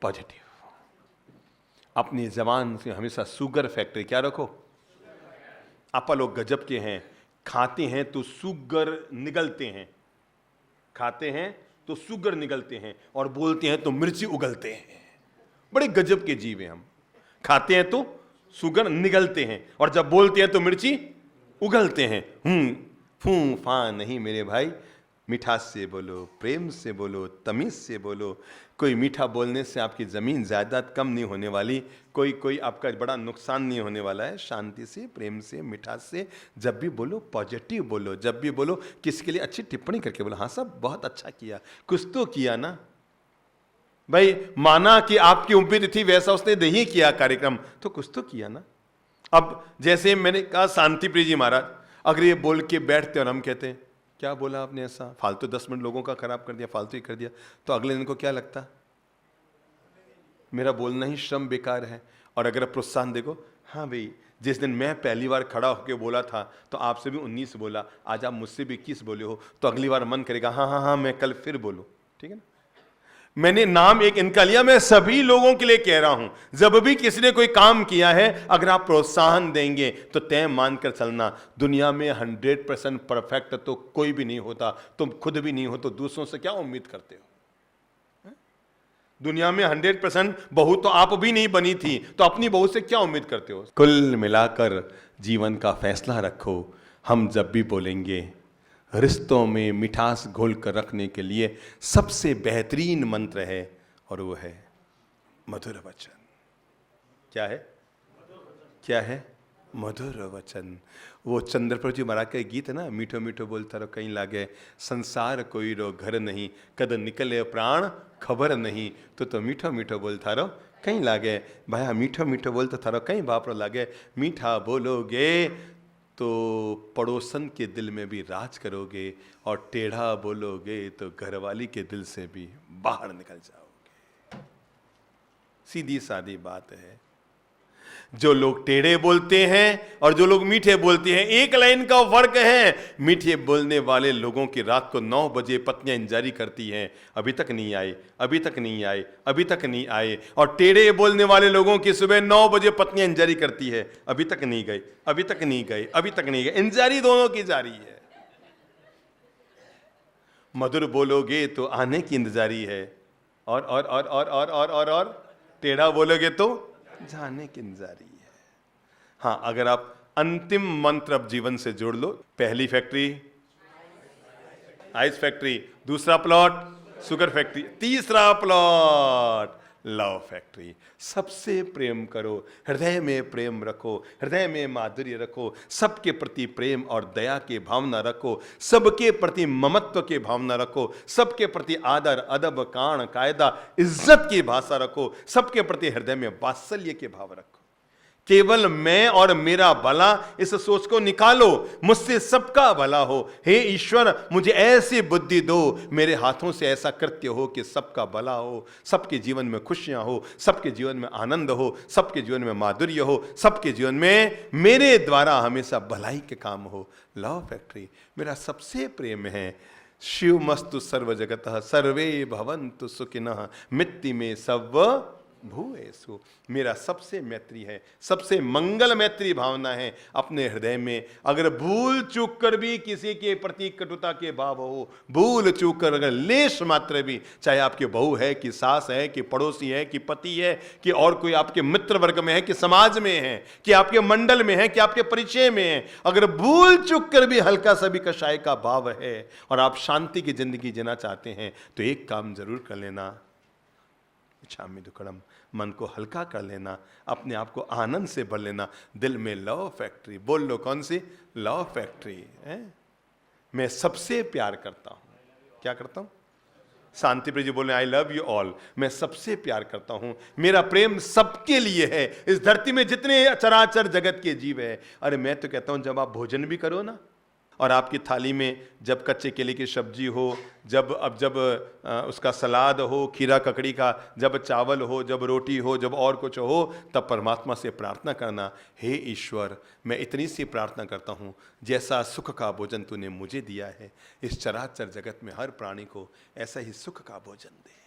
पॉजिटिव। अपनी जबान से हमेशा शुगर फैक्ट्री क्या रखो। आप लोग गजब के हैं, खाते हैं तो शुगर निगलते हैं, खाते हैं तो शुगर निगलते हैं और बोलते हैं तो मिर्ची उगलते हैं। बड़े गजब के जीव हैं हम। खाते हैं तो शुगर निगलते हैं और जब बोलते हैं तो मिर्ची उगलते हैं। फू फा नहीं मेरे भाई, मिठास से बोलो, प्रेम से बोलो, तमीज से बोलो। कोई मीठा बोलने से आपकी जमीन जायदाद कम नहीं होने वाली, कोई आपका बड़ा नुकसान नहीं होने वाला है। शांति से, प्रेम से, मिठास से जब भी बोलो पॉजिटिव बोलो। जब भी बोलो किसी के लिए अच्छी टिप्पणी करके बोलो, हाँ साहब बहुत अच्छा किया, कुछ तो किया ना भाई। माना कि आपकी उम्मीद थी वैसा उसने नहीं किया कार्यक्रम, तो कुछ तो किया ना। अब जैसे मैंने कहा शांति प्रिय जी महाराज, अगर ये बोल के बैठते और हम कहते हैं क्या बोला आपने ऐसा, फालतू 10 मिनट लोगों का खराब कर दिया, फालतू ही कर दिया, तो अगले दिन को क्या लगता? मेरा बोलना ही श्रम बेकार है। और अगर आप प्रोत्साहन देखो, हाँ भाई जिस दिन मैं पहली बार खड़ा होकर बोला था तो आपसे भी 19 बोला, आज आप मुझसे भी 21 बोले हो, तो अगली बार मन करेगा हाँ हाँ हाँ मैं कल फिर बोलूं। ठीक है ना? मैंने नाम एक इनका लिया, मैं सभी लोगों के लिए कह रहा हूं, जब भी किसी ने कोई काम किया है अगर आप प्रोत्साहन देंगे तो तय मानकर चलना। दुनिया में 100% परफेक्ट तो कोई भी नहीं होता, तुम खुद भी नहीं हो तो दूसरों से क्या उम्मीद करते हो? दुनिया में 100% बहू तो आप भी नहीं बनी थी, तो अपनी बहू से क्या उम्मीद करते हो? कुल मिलाकर जीवन का फैसला रखो। हम जब भी बोलेंगे रिश्तों में मिठास घोल कर रखने के लिए सबसे बेहतरीन मंत्र है और वो है मधुर वचन। क्या है? क्या है? मधुर वचन। वो चंद्रप्रभु जी महाराज का गीत है ना, मीठो मीठो बोलता रहो कहीं लागे, संसार कोई रो घर नहीं, कद निकले प्राण खबर नहीं। तो मीठो मीठो बोलता रहो कहीं लागे, भाया मीठो मीठो बोलता था रहो कहीं बाप रो लागे। मीठा बोलोगे तो पड़ोसन के दिल में भी राज करोगे, और टेढ़ा बोलोगे तो घरवाली के दिल से भी बाहर निकल जाओगे। सीधी सादी बात है। जो लोग टेढ़े बोलते हैं और जो लोग मीठे बोलते हैं, एक लाइन का फर्क है। मीठे बोलने वाले लोगों की रात को 9 बजे पत्नियां इंतजारी करती हैं, अभी तक नहीं आए, अभी तक नहीं आए, अभी तक नहीं आए। और टेढ़े बोलने वाले लोगों की सुबह 9 बजे पत्नियां इंतजारी करती है, अभी तक नहीं गए, अभी तक नहीं गए, अभी तक नहीं गए। इंतजारी दोनों की जारी है। मधुर बोलोगे तो आने की इंतजारी है, और टेढ़ा बोलोगे तो जाने की इंतजारी है। हाँ, अगर आप अंतिम मंत्र अब जीवन से जोड़ लो, पहली फैक्ट्री आइस फैक्ट्री, दूसरा प्लॉट शुगर फैक्ट्री, तीसरा प्लॉट लव फैक्ट्री। सबसे प्रेम करो, हृदय में प्रेम रखो, हृदय में माधुर्य रखो, सबके प्रति प्रेम और दया की भावना रखो, सबके प्रति ममत्व की भावना रखो, सबके प्रति आदर, अदब, कान, कायदा, इज्जत की भाषा रखो, सबके प्रति हृदय में वात्सल्य के भाव रखो। केवल मैं और मेरा भला, इस सोच को निकालो, मुझसे सबका भला हो। हे ईश्वर, मुझे ऐसी बुद्धि दो, मेरे हाथों से ऐसा कृत्य हो कि सबका भला हो, सबके जीवन में खुशियां हो, सबके जीवन में आनंद हो, सबके जीवन में माधुर्य हो, सबके जीवन में मेरे द्वारा हमेशा भलाई के काम हो। लव फैक्ट्री मेरा सबसे प्रेम है। शिवमस्तु सर्व जगतः सर्वे भवन्तु सुखिनः मित्ति में सब भूएसु। मेरा सबसे मैत्री है, सबसे मंगल मैत्री भावना है अपने हृदय में। अगर भूल चूक कर भी किसी के प्रति कटुता के भाव हो, भूल चूक कर अगर लेश मात्र भी, चाहे आपके बहू है कि सास है कि पड़ोसी है कि पति है कि और कोई आपके मित्र वर्ग में है कि समाज में है कि आपके मंडल में है कि आपके परिचय में है, अगर भूल चूक कर भी हल्का सा भी कषाय का भाव है और आप शांति की जिंदगी जीना चाहते हैं, तो एक काम जरूर कर लेना, इच्छामि दुक्कड़म, मन को हल्का कर लेना, अपने आप को आनंद से भर लेना। दिल में लव फैक्ट्री, बोल लो कौन सी? लव फैक्ट्री है। मैं सबसे प्यार करता हूं। क्या करता हूं? शांति प्रिय जी बोले आई लव यू ऑल। मैं सबसे प्यार करता हूं, मेरा प्रेम सबके लिए है। इस धरती में जितने चराचर जगत के जीव है, अरे मैं तो कहता हूं जब आप भोजन भी करो ना, और आपकी थाली में जब कच्चे केले की सब्जी हो, जब उसका सलाद हो, खीरा ककड़ी का, जब चावल हो, जब रोटी हो, जब और कुछ हो, तब परमात्मा से प्रार्थना करना, हे ईश्वर, मैं इतनी सी प्रार्थना करता हूँ, जैसा सुख का भोजन तूने मुझे दिया है, इस चराचर जगत में हर प्राणी को ऐसा ही सुख का भोजन दे।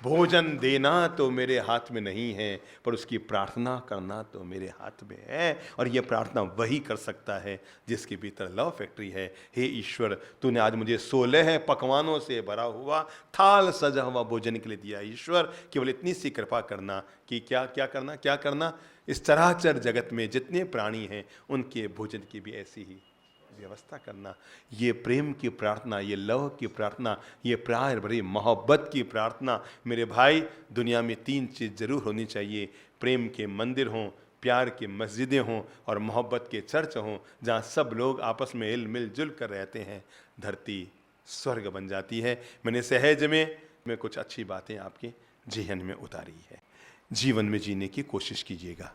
भोजन देना तो मेरे हाथ में नहीं है, पर उसकी प्रार्थना करना तो मेरे हाथ में है। और यह प्रार्थना वही कर सकता है जिसके भीतर लव फैक्ट्री है। हे ईश्वर, तूने आज मुझे 16 पकवानों से भरा हुआ थाल सजा हुआ भोजन के लिए दिया। ईश्वर, केवल इतनी सी कृपा करना कि क्या करना, इस चराचर जगत में जितने प्राणी हैं उनके भोजन की भी ऐसी ही व्यवस्था करना। ये प्रेम की प्रार्थना, ये लव की प्रार्थना, ये प्यार भरी मोहब्बत की प्रार्थना। मेरे भाई, दुनिया में 3 चीज़ जरूर होनी चाहिए। प्रेम के मंदिर हों, प्यार की मस्जिदें हों और मोहब्बत के चर्च हों, जहाँ सब लोग आपस में हिल मिल जुल कर रहते हैं। धरती स्वर्ग बन जाती है। मैंने सहज में कुछ अच्छी बातें आपके जेहन में उतारी है। जीवन में जीने की कोशिश कीजिएगा।